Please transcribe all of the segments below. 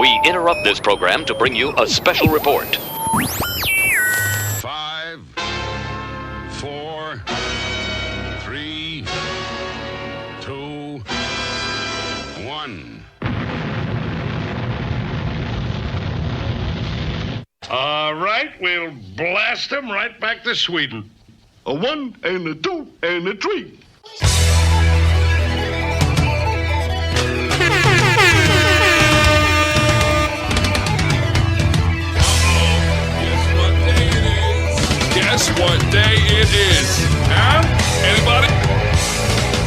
We interrupt this program to bring you a special report. 5, 4, 3, 2, 1. All right, we'll blast them right back to Sweden. A 1 and a 2 and a 3. Guess what day it is? Huh? Anybody?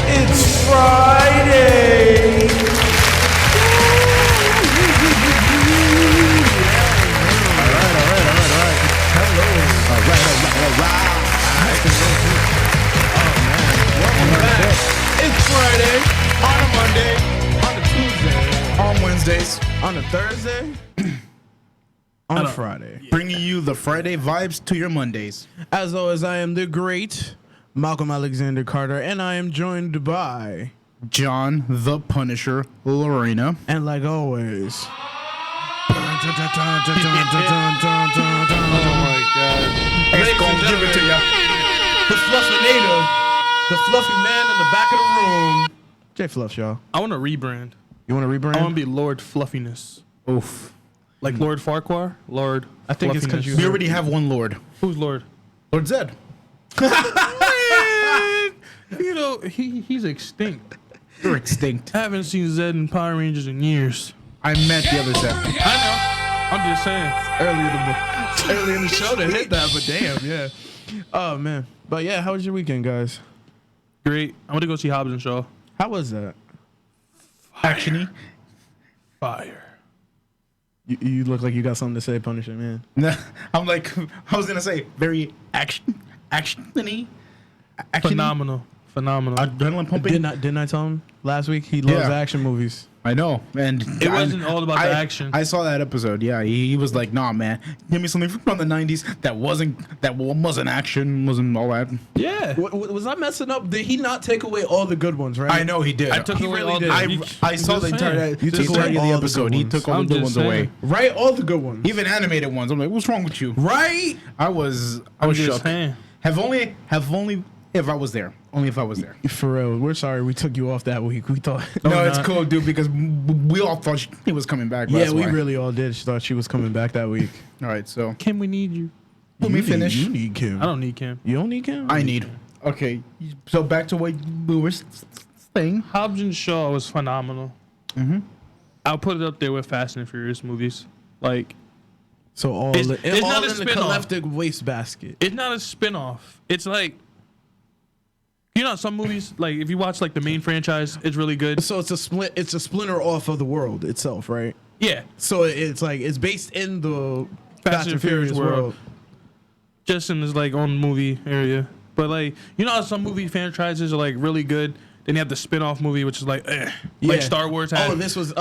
It's Friday! It's Friday, on a Monday, on a Tuesday, on Wednesdays, on a Thursday, on a Friday. Bringing you the Friday vibes to your Mondays. As always, I am the great Malcolm Alexander Carter, and I am joined by... John the Punisher Lorena. And like always... Oh my God. It's gonna give it to ya. The Fluffinator, the fluffy man in the back of the room. J Fluff, y'all. I want to rebrand. You want to rebrand? I want to be Lord Fluffiness. Oof. Like Lord Farquhar? Lord I think it's because Fluffiness. We already have one Lord. Who's Lord? Lord Zed. Man, you know, he's extinct. You're extinct. I haven't seen Zed in Power Rangers in years. I met the other Zed. I know. I'm just saying. early in the show to hit that, but damn, yeah. Oh, man. But yeah, how was your weekend, guys? Great. I'm going to go see Hobbs and Shaw. How was that? Actiony. Fire. You look like you got something to say, Punisher, man. I'm like, I was going to say, very actiony. Phenomenal. Adrenaline pumping. Didn't I tell him last week he loves action movies? I know, and It wasn't all about the action. I saw that episode. Yeah, he was like, "Nah, man, give me something from the '90s that wasn't action, wasn't all that." Yeah. Was I messing up? Did he not take away all the good ones, right? I know he did. I took away all the... I saw the entire You took away entirety of all the the episode. good He ones. took all the good ones away. Right? All the good ones. Even animated ones. I'm like, what's wrong with you? Right? I was just shook. saying. Have only if I was there. Only if I was there. For real, we're sorry we took you off that week. We thought... No, it's cool, dude, because we all thought he was coming back. Yeah, we really all did. She thought she was coming back that week. All right, so Kim, we need you. let me finish. You need Kim. I don't need Kim. You don't need Kim? I need. Okay, so back to what we were saying. Hobbs and Shaw was phenomenal. Mm-hmm. I'll put it up there with Fast and Furious movies. Like, So all It's all not a in the spin-off. collective wastebasket. it's not a spin-off. It's like, you know, some movies, like if you watch like the main franchise, it's really good. So it's a split. It's a splinter off of the world itself, right? Yeah, So it's like it's based in the Fast and Furious world. just in this like own movie area. But like, you know how some movie franchises are like really good, then you have the spin-off movie which is like like Star Wars had. Oh, this was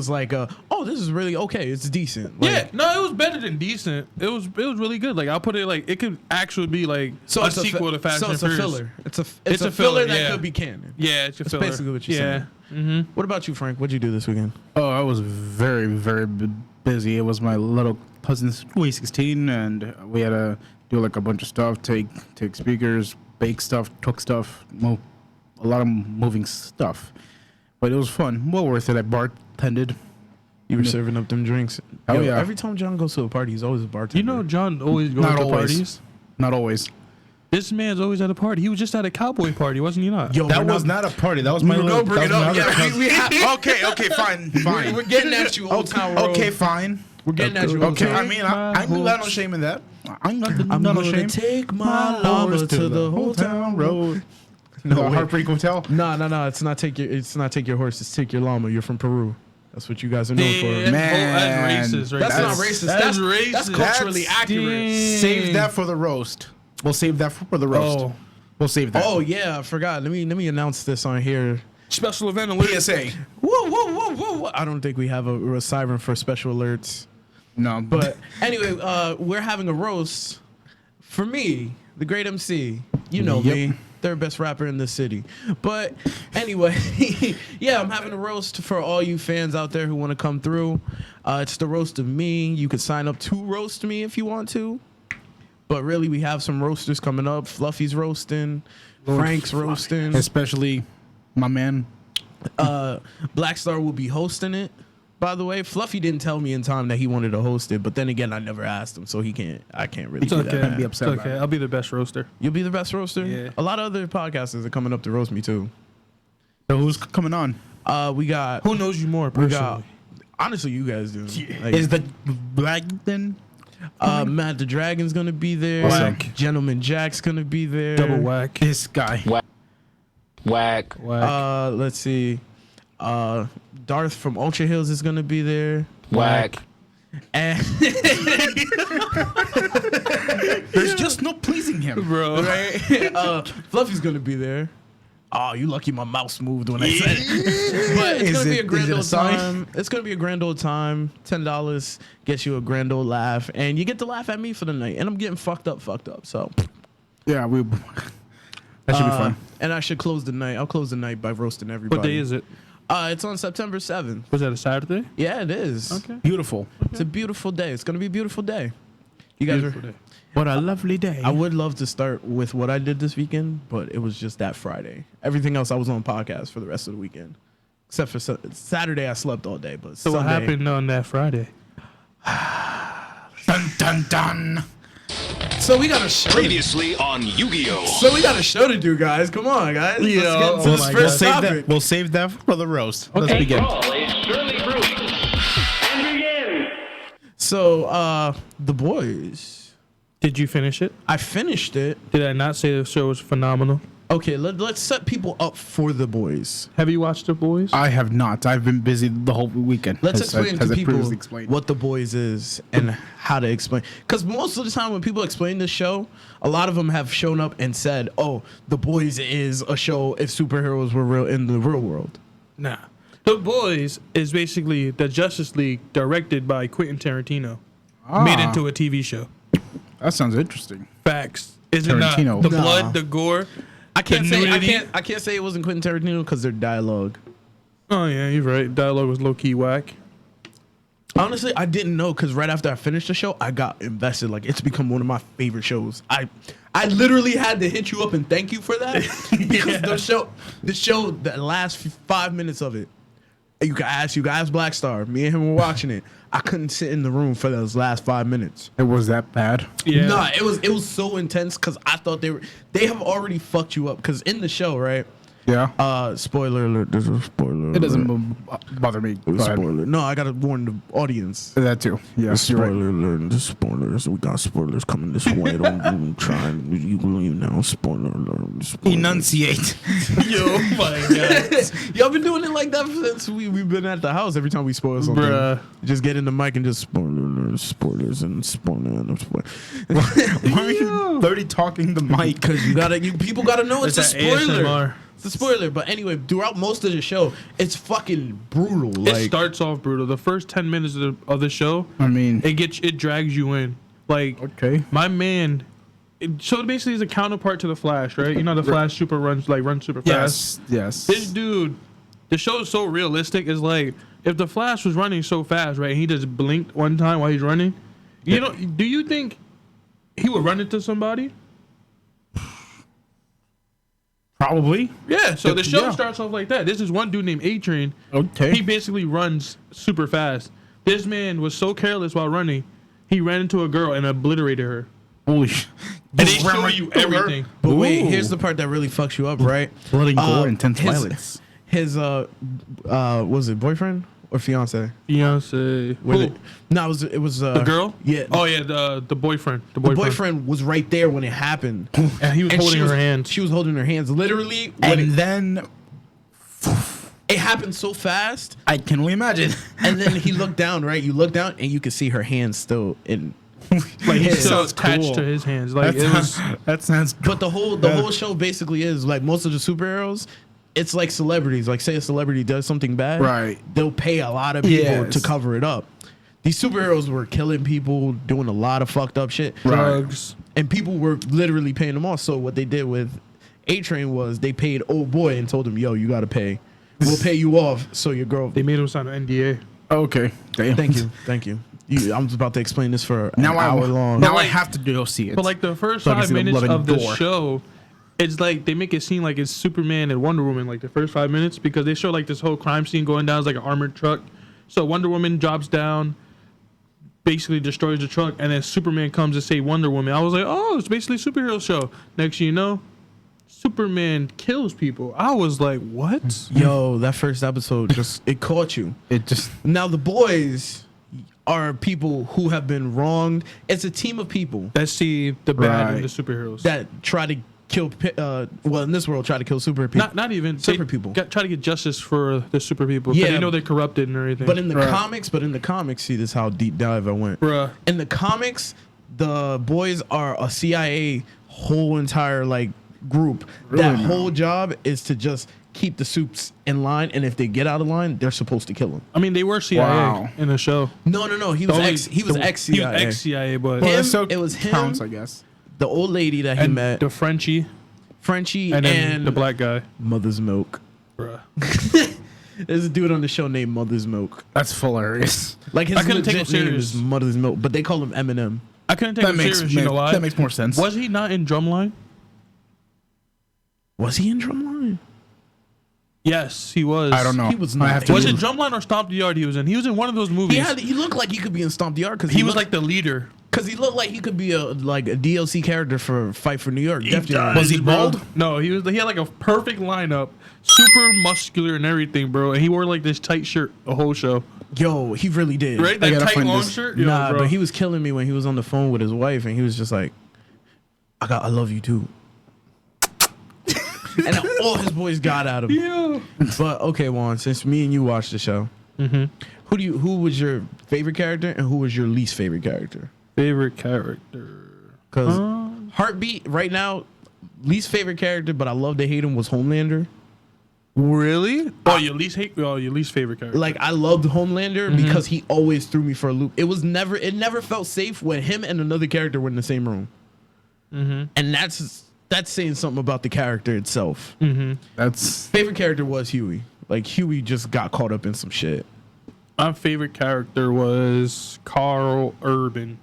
like this is really okay. It's decent. Like, Yeah, no, it was better than decent. It was really good. Like I'll put it like it could actually be like So a it's sequel to Fast and Furious. a filler. It's a It's a a filler filler, that yeah. could be canon. Yeah, it's a That's filler. basically what you're yeah. saying. What about you, Frank? What'd you do this weekend? Oh, I was very, very busy. It was my little cousin's 16, and we had to do like a bunch of stuff, take speakers, bake stuff, cook stuff, a lot of moving stuff. But it was fun. Well worth it. I bartended. You were serving up them drinks. Oh, Yo, yeah. Every time John goes to a party, he's always a bartender. You know, John always goes Not to always. parties. Not always. This man's always at a party. He was just at a cowboy party, wasn't he not? Yo, That we're was not a party. That was my little... Don't bring it that up. was my Yeah, other we have. okay, fine. We're getting at you, Old Town Road. Okay, fine. We're getting at you. Old Okay, Town. I mean, I got no shame in that. I'm not no gonna shame. take my llama to the Old Town Road. No, wait. Heartbreak Hotel. No. It's not take your horse. It's take your llama. You're from Peru. That's what you guys are known for. Damn, Man, that's racist. Right That's there. not racist. That's That's racist. That's culturally That's- accurate. Save that for the roast. We'll save that for the roast. Oh. We'll save that. Oh yeah, I forgot. Let me announce this on here. Special event alert. PSA. Whoa. I don't think we have a siren for special alerts. No, But anyway, we're having a roast for me, the great MC. You know Yep. me, third best rapper in the city. But anyway, yeah, I'm having a roast for all you fans out there who want to come through. It's the roast of me. You could sign up to roast me if you want to. But really, we have some roasters coming up. Fluffy's roasting. Frank's roasting. Especially my man. Black Star will be hosting it. By the way, Fluffy didn't tell me in time that he wanted to host it, but then again, I never asked him, so he can't. I can't really. It's do okay. that. I'd be upset It's about okay. it. I'll be the best roaster. You'll be the best roaster. Yeah. A lot of other podcasters are coming up to roast me too. So who's coming on? We got. Who knows you more We personally? got. Honestly, you guys do. Like, Is the black then? Matt the Dragon's gonna be there. Awesome. Gentleman Jack's gonna be there. Double whack. This guy. Whack. Whack. Let's see. Darth from Ultra Hills is gonna be there. Whack. And There's just no pleasing him. Bro. right? Fluffy's gonna be there. Oh, you lucky my mouse moved when I said it. But it's Is gonna be it- a grand is it a old sign? time. It's gonna be a grand old time. $10 gets you a grand old laugh, and you get to laugh at me for the night. And I'm getting fucked up. So Yeah, that should be fun. And I should close the night. I'll close the night by roasting everybody. What day is it? It's on September 7th. Was that a Saturday? Yeah, it is. Okay. Beautiful. It's a beautiful day. It's gonna be a beautiful day. You guys Beautiful are. day. What a lovely day. I would love to start with what I did this weekend, but it was just that Friday. Everything else, I was on podcast for the rest of the weekend, except for Saturday. I slept all day, but So what Sunday, happened on that Friday? Dun dun dun. So we got a show. Previously on Yu-Gi-Oh! So we got a show to do, guys. Come on, guys. Let's get into Oh this my first God. topic. We'll save that for the roast. Let's begin. So, The Boys. Did you finish it? I finished it. Did I not say the show was phenomenal? Okay, let's set people up for The Boys. Have you watched The Boys? I have not. I've been busy the whole weekend. Let's as explain I to people previously explained. what The Boys is and how to explain. Because most of the time when people explain this show, a lot of them have shown up and said, "Oh, The Boys is a show if superheroes were real in the real world." Nah. The Boys is basically the Justice League directed by Quentin Tarantino, made into a TV show. That sounds interesting. Facts. Is it not? Tarantino. The Nah. blood, the gore. I can't The say nudity? I can't say it wasn't Quentin Tarantino because their dialogue. Oh yeah, you're right. Dialogue was low key whack. Honestly, I didn't know because right after I finished the show, I got invested. Like it's become one of my favorite shows. I literally had to hit you up and thank you for that because the show, the last 5 minutes of it, you guys, Black Star. Me and him were watching it. I couldn't sit in the room for those last 5 minutes. It was that bad. Yeah. Nah, it was so intense because I thought they have already fucked you up because in the show, right? Yeah. Spoiler alert. There's a spoiler. It doesn't bother me. Go ahead. Spoiler. No, I gotta warn the audience. That too. Yes, you're right. alert. The spoilers. We got spoilers coming this way. Don't even try. You know. Spoiler alert. Spoiler. Enunciate. Yo, my God. Y'all been doing it like that since we've been at the house. Every time we spoil something, Bruh. just get in the mic and just spoiler alert, spoilers and spoiler and spoiler. Why are you dirty talking the mic? Because people gotta know it's It's a that spoiler. ASMR. It's a spoiler. But anyway, throughout most of the show, it's fucking brutal. It Like starts off brutal. The first 10 minutes of the show, I mean, it drags you in. Like okay. my man. So basically, he's a counterpart to the Flash, right? You know, the Flash runs super fast. Yes. This dude, the show is so realistic. It's like if the Flash was running so fast, right? And he just blinked one time while he's running. You know, do you think he would run into somebody? Probably. Yeah. So the show Yeah. starts off like that. This is one dude named A-Train. Okay. He basically runs super fast. This man was so careless while running, he ran into a girl and obliterated her. Holy sh! And they show you everything. But wait, Ooh. here's the part that really fucks you up, right? Blood and gore, intense his- violence. His was it boyfriend or fiance? Beyonce. Was Who? it? No, it was The girl? Yeah. Oh yeah, the boyfriend. The The boyfriend. boyfriend was right there when it happened. And he was And holding she was, her hand. She was holding her hands. Literally, when And then it happened so fast. I can only imagine. And then he looked down, right? You look down and you can see her hands still in. Like he's so sounds attached cool. to his hands. Like That it was. sounds, that sounds But the whole show basically is like most of the superheroes. It's like celebrities. Like say a celebrity does something bad, Right. They'll pay a lot of people Yes. to cover it up. These superheroes were killing people, doing a lot of fucked up shit. Drugs. And people were literally paying them off. So what they did with A-Train was they paid old boy and told him, yo, you gotta pay. We'll pay you off so your girl. They made him sign an NDA. Okay. Damn. Thank you. I'm about to explain this for an Now hour long. Now I have to go see it. But like the first So I can 5 see the minutes loving of the door. show, it's like they make it seem like it's Superman and Wonder Woman, like the first 5 minutes, because they show like this whole crime scene going down. It's like an armored truck. So Wonder Woman drops down, basically destroys the truck, and then Superman comes to save Wonder Woman. I was like, oh, it's basically a superhero show. Next thing you know, Superman kills people. I was like, what? Yo, that first episode it caught you. it just Now the boys are people who have been wronged. It's a team of people Let's see the bad Right. in the superheroes. that try to kill. Well, in this world, try to kill super people. not even super they people. Try to get justice for the super people. Yeah, Yeah. they know they're corrupted and everything. But in the Right. comics, see this how deep dive I went. Bruh. In the comics, the boys are a CIA whole entire like group. That Really? whole job is to just keep the soups in line, and if they get out of line, they're supposed to kill them. I mean, they were CIA Wow. in the show. No. He was ex He was CIA. ex-CIA, but well, Him, that still it was him. counts, I guess. The old lady that he and met, the Frenchie Frenchie, and then and the black guy. Mother's Milk. Bruh. There's a dude on the show named Mother's Milk. That's hilarious. Like his I couldn't take legit him name serious. is Mother's Milk, but they call him Eminem. I couldn't take That him makes serious. You know why? that makes more sense. Was he not in Drumline? Was he in Drumline? Yes, he was. I don't know. He was I not. have to Was read- it Drumline or Stomp the Yard? He was in. He was in one of those movies. He looked like he could be in Stomp the Yard because he was like the leader. because he looked like he could be a DLC character for Fight for New York. Definitely. Was he bald? No, he was. He had like a perfect lineup, super muscular and everything, bro. And he wore like this tight shirt the whole show. Yo, he really did. Right, that gotta tight find long this. shirt. Yo, Nah, bro. but he was killing me when he was on the phone with his wife, and he was just like, I love you too." And all his boys got at him. Yeah. But okay, Juan, since me and you watched the show, who was your favorite character and who was your least favorite character? Favorite character. Because Heartbeat right now, least favorite character, but I love to hate him was Homelander. Really? Oh, your least favorite character. Like I loved Homelander because he always threw me for a loop. It never felt safe when him and another character were in the same room. And that's saying something about the character itself. That's Favorite character was Huey. Like Huey just got caught up in some shit. My favorite character was Carl Urban,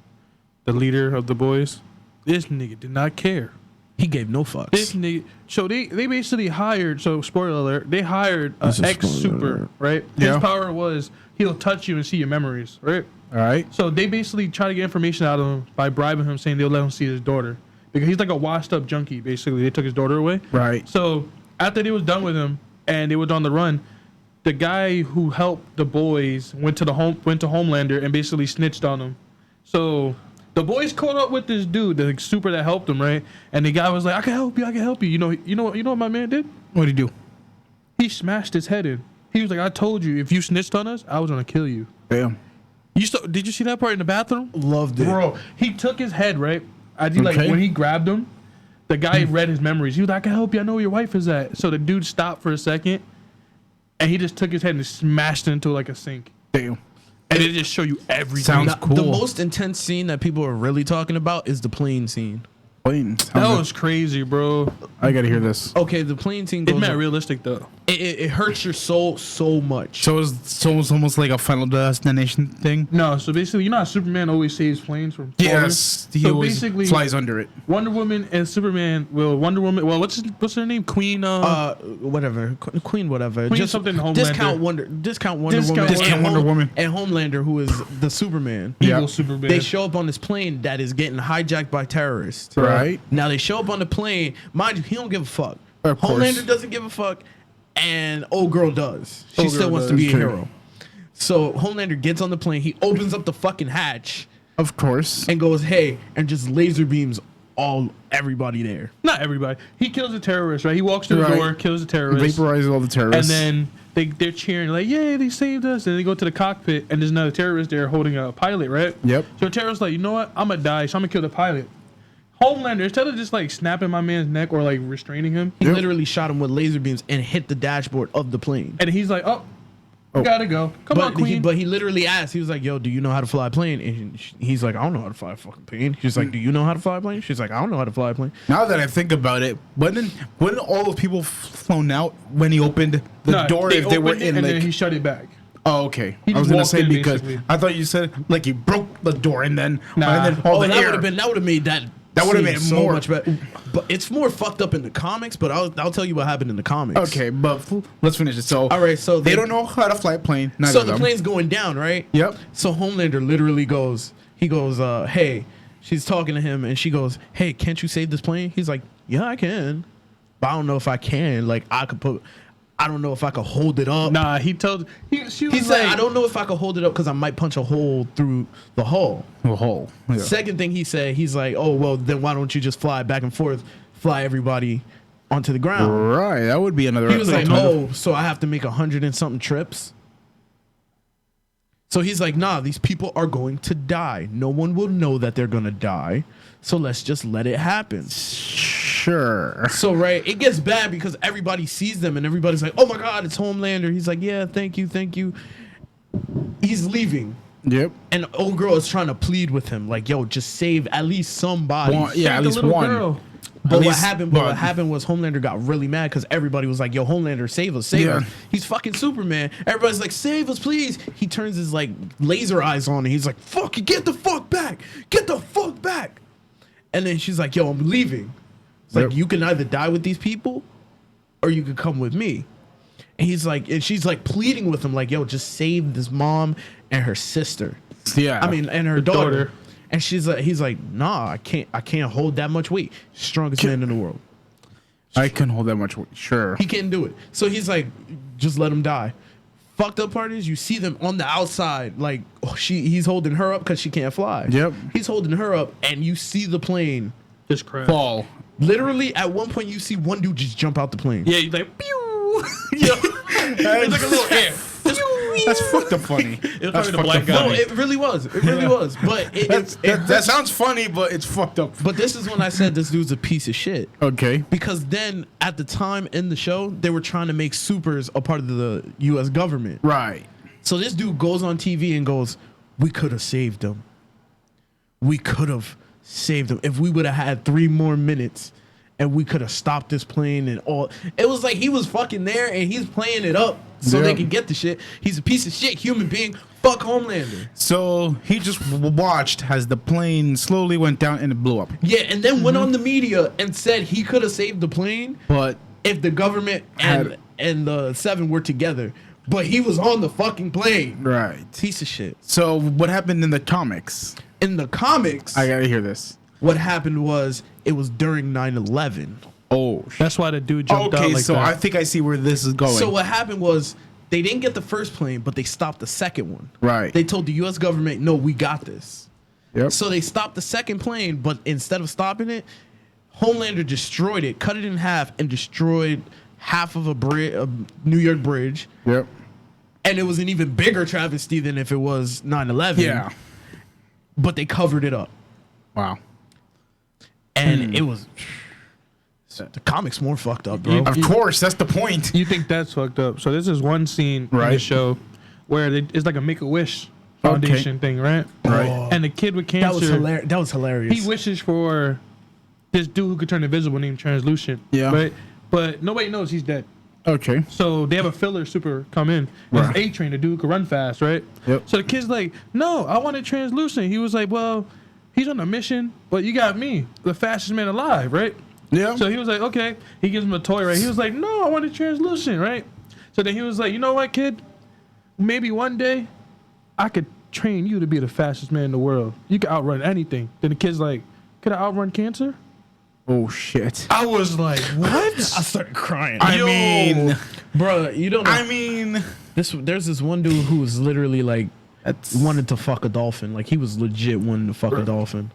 the leader of the boys. This nigga did not care. He gave no fucks. This nigga. So they basically hired. So spoiler alert. They hired an This is ex spoiler super. alert. Right. Yeah. His power was he'll touch you and see your memories. Right. all right. So they basically try to get information out of him by bribing him, saying they'll let him see his daughter because he's like a washed up junkie. Basically, they took his daughter away. Right. So after they was done with him and they was on the run, the guy who helped the boys went to Homelander and basically snitched on him. So the boys caught up with this dude, the super that helped him, right? And the guy was like, "I can help you. You know what my man did? What did he do? He smashed his head in. He was like, I told you, if you snitched on us, I was gonna kill you." Damn. Did you see that part in the bathroom? Loved it. Bro, he took his head, right? Like Okay. when he grabbed him, the guy read his memories. He was like, "I can help you. I know where your wife is at." So the dude stopped for a second, and he just took his head and smashed it into like a sink. Damn. And it just show you everything. Sounds Now, cool. The most intense scene that people are really talking about is the plane scene. Plane. That was crazy, bro. I gotta hear this. Okay, the plane scene It's goes. not realistic though. It hurts your soul so much. So it's almost like a Final Destination thing. No, so basically, you know how Superman always saves planes from falling? Yes, he So always basically, flies under it. Wonder Woman and Superman. Well, Wonder Woman. Well, what's her name? Queen. Whatever, Queen, whatever. Queen Just something Homelander. discount Wonder Woman, Discount Wonder Woman. and Homelander, who is the Superman. Evil Yeah. Superman. They show up on this plane that is getting hijacked by terrorists. Right. Now they show up on the plane. Mind you, he don't give a fuck. Of course. Homelander doesn't give a fuck, and old girl does. She Old still girl wants to does. be a True. hero. So Homelander gets on the plane. He opens up the fucking hatch Of course. and goes, "Hey," and just laser beams everybody there. Not everybody. He kills a terrorist, right? He walks through the Right. door, kills a terrorist, Vaporize all the and terrorists. then they're cheering like, "Yay, they saved us!" And they go to the cockpit, and there's another terrorist there holding a pilot, right? Yep. So the terrorist's like, "You know what? I'm gonna die, so I'm gonna kill the pilot." Homelander, instead of just like snapping my man's neck or like restraining him, He Yep. literally shot him with laser beams and hit the dashboard of the plane. and he's like, "Oh, Gotta go. Come on, Queen. But he literally asked. He was like, "Yo, do you know how to fly a plane?" And he's like, "I don't know how to fly a fucking plane." She's like, "Do you know how to fly a plane?" She's like, "I don't know how to fly a plane." Now that I think about it, wouldn't all the people flown out when he opened the door if they were opened it in and like? then he shut it back. Oh, okay. He I was just gonna walked say in, because basically. I thought you said like he broke the door and then Nah. and then all Oh, the that air. would have made that. That would've scene made so more. much better. But it's more fucked up in the comics. But I'll tell you what happened in the comics. Okay, but let's finish it. So All right, so they don't know how to fly a plane. Neither So of the them. plane's going down, right? Yep. So Homelander literally goes, hey, she's talking to him and she goes, hey, can't you save this plane? He's like, yeah, I can. But I don't know if I can. Like, I don't know if I could hold it up. Nah, he told. She was He said, like, I don't know if I could hold it up because I might punch a hole through the hull. A hole. Yeah. Second thing he said, he's like, oh, well, then why don't you just fly back and forth, fly everybody onto the ground? Right, that would be another. He was like, alternative. oh, so I have to make 100 and something trips? So he's like, nah, these people are going to die. No one will know that they're going to die. So let's just let it happen. Sure. So, right, it gets bad because everybody sees them and everybody's like, oh my God, it's Homelander. He's like, yeah, thank you. He's leaving. Yep. And old girl is trying to plead with him, like, yo, just save at least somebody. Yeah, at the least little one. girl. But At what least- happened? but- What happened was Homelander got really mad because everybody was like, "Yo, Homelander, save us, save Yeah. us!" He's fucking Superman. Everybody's like, "Save us, please!" He turns his like laser eyes on, and he's like, "Fuck you! Get the fuck back! Get the fuck back!" And then she's like, "Yo, I'm leaving." It's like Yep. you can either die with these people, or you can come with me. And he's like, and she's like pleading with him, like, "Yo, just save this mom and her sister." Yeah. I mean, and her daughter. daughter. And he's like, "Nah, I can't hold that much weight. Strongest man in the world. I couldn't hold that much weight. Sure. He can't do it." So he's like, "Just let him die." Fucked up part is you see them on the outside, like he's holding her up because she can't fly. Yep. He's holding her up, and you see the plane. Just crap. Fall. Literally, at one point, you see one dude just jump out the plane. Yeah, he's like, pew. Yeah. It's like a little air. That's fucked up funny. It was That's probably the fucked black up guy. No, funny. it really was. It really was. But That sounds funny, but it's fucked up. But this is when I said this dude's a piece of shit. Okay. Because then, at the time in the show, they were trying to make supers a part of the U.S. government. Right. So this dude goes on TV and goes, "We could have saved them. We could have saved them if we would have had 3 more minutes, and we could have stopped this plane and all." It was like he was fucking there and he's playing it up so they Yeah. can get the shit. He's a piece of shit human being. Fuck Homelander. So he just watched as the plane slowly went down and it blew up. Yeah, and then went on the media and said he could have saved the plane But if the government and the 7 were together. But he was on the fucking plane. right. Piece of shit. So what happened in the comics? In the comics, I gotta hear this. what happened was it was during 9/11. Oh. That's why the dude jumped out Okay, like so that. I think I see where this is going. So what happened was they didn't get the first plane, but they stopped the second one. Right. They told the U.S. government, "No, we got this." Yep. So they stopped the second plane, but instead of stopping it, Homelander destroyed it, cut it in half, and destroyed half of a New York bridge. Yep. And it was an even bigger travesty than if it was 9/11. Yeah. But they covered it up. Wow. And it was... The comic's more fucked up, bro. Of course, that's the point. You think that's fucked up? So this is one scene in the Right. show where it's like a Make-A-Wish Foundation thing, right? Right. And the kid with That was cancer, hilarious. That was hilarious. he wishes for this dude who could turn invisible named Translucent. Yeah. Right. But nobody knows he's dead. Okay. So they have a filler super come in. Right. It's A-Train, the dude who could run fast, right? Yep. So the kid's like, "No, I wanted Translucent." He was like, "Well, he's on a mission, but you got me, the fastest man alive, right?" Yeah. So he was like, "Okay." He gives him a toy, right? He was like, "No, I wanted Translucent," right? So then he was like, "You know what, kid? Maybe one day I could train you to be the fastest man in the world. You could outrun anything." Then the kid's like, "Could I outrun cancer?" Oh shit. I was like, "What?" I started crying. I mean, Bro, you don't know. I mean, There's this one dude who was literally like that's wanted to fuck a dolphin. Like he was legit wanting to fuck a dolphin.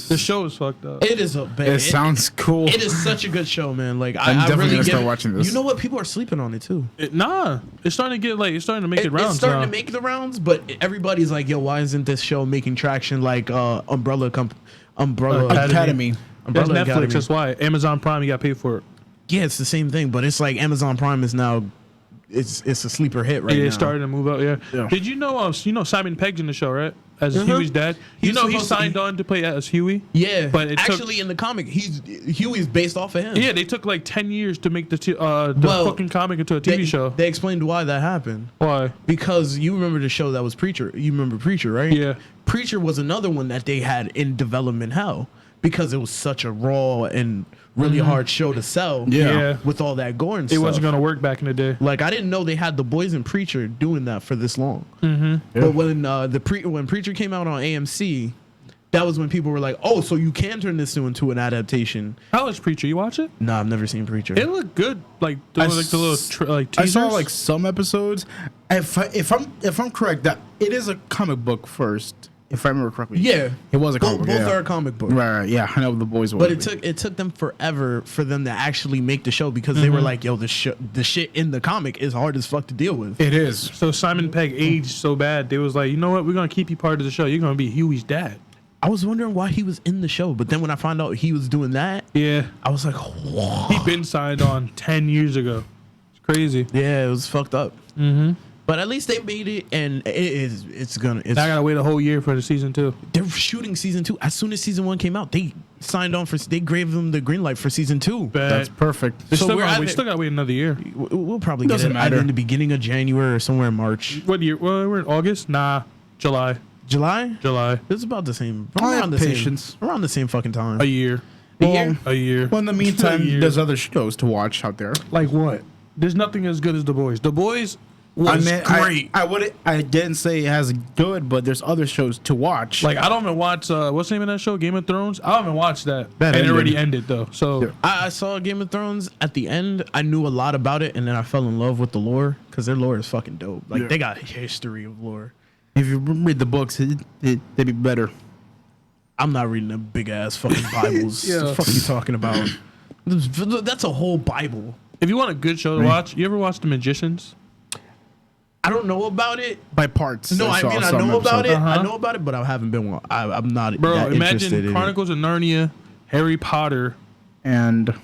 The show is fucked up. It is a bad. it sounds cool. It is such a good show, man. Like I'm I definitely really gonna give start it- watching this. You know what? People are sleeping on it too. Nah, it's starting to get like it's starting to make it rounds It's starting now. to make the rounds, but everybody's like, "Yo, why isn't this show making traction like Umbrella Academy. That's Umbrella Netflix. Academy. That's why Amazon Prime. You got to pay for it. Yeah, it's the same thing, but it's like Amazon Prime is now it's a sleeper hit right Yeah, now. it started to move up. Yeah. Yeah. Did you know? Simon Pegg's in the show, right? As Uh-huh. Huey's dad. You He's know he supposed to- signed on to play as Huey. Yeah, But it took- actually in the comic, Huey's based off of him. Yeah, they took like 10 years to make the Well, fucking comic into a TV show. They explained why that happened. Why? Because you remember the show that was Preacher. You remember Preacher, right? Yeah. Preacher was another one that they had in development hell because it was such a raw and really hard show to sell. Yeah. With all that gore and It stuff. wasn't gonna work back in the day. Like I didn't know they had The Boys and Preacher doing that for this long. Mm-hmm. But when when Preacher came out on AMC, that was when people were like, "Oh, so you can turn this into an adaptation." How is Preacher? You watch it? No, I've never seen Preacher. It looked good. Like the little I teasers. saw like some episodes. If I'm correct, that it is a comic book first. If I remember correctly. Yeah, It was a comic both, book. both yeah. are a comic book. Right. Yeah. I know the boys. But it took them forever for them to actually make the show because they were like, "Yo, the shit in the comic is hard as fuck to deal with." It is. So Simon Pegg aged so bad, they was like, you know what? We're gonna keep you part of the show. You're gonna be Huey's dad. I was wondering why he was in the show, but then when I found out he was doing that, Yeah, I was like, "Whoa." he been signed on 10 years ago. It's crazy. Yeah, it was fucked up. Mm-hmm. But at least they made it, and it's I gotta wait a whole year for the season 2. they're shooting season 2 as soon as season 1 came out. They signed on they gave them the green light for season 2. That's perfect. We So still, we're we either- still gotta wait another year. We'll probably get Doesn't it either matter. in the beginning of January or somewhere in March, What year? Well, we're in August. Nah, July. July. July. It's about the same. I have Around the patience. same. Around the same fucking time. A year. A year? A year. Well, in the meantime, A year. there's other shows to watch out there. Like what? There's nothing as good as The Boys. The Boys was great. I didn't say it has good, but there's other shows to watch. Like I don't even watch what's the name of that show? Game of Thrones. I don't even watch that. That and it ended. already ended though. So I saw Game of Thrones at the end. I knew a lot about it, and then I fell in love with the lore because their lore is fucking dope. Like they got history of lore. if you read the books, they'd be better. I'm not reading them big ass fucking Bibles. Yeah. What the fuck are you talking about? That's a whole Bible. if you want a good show to watch, you ever watch The Magicians? I don't know about it. By parts. No, I saw mean I some know about episodes. it. I know about it, but I haven't been. I'm not. Bro, that interested imagine in Chronicles of Narnia, Harry Potter, And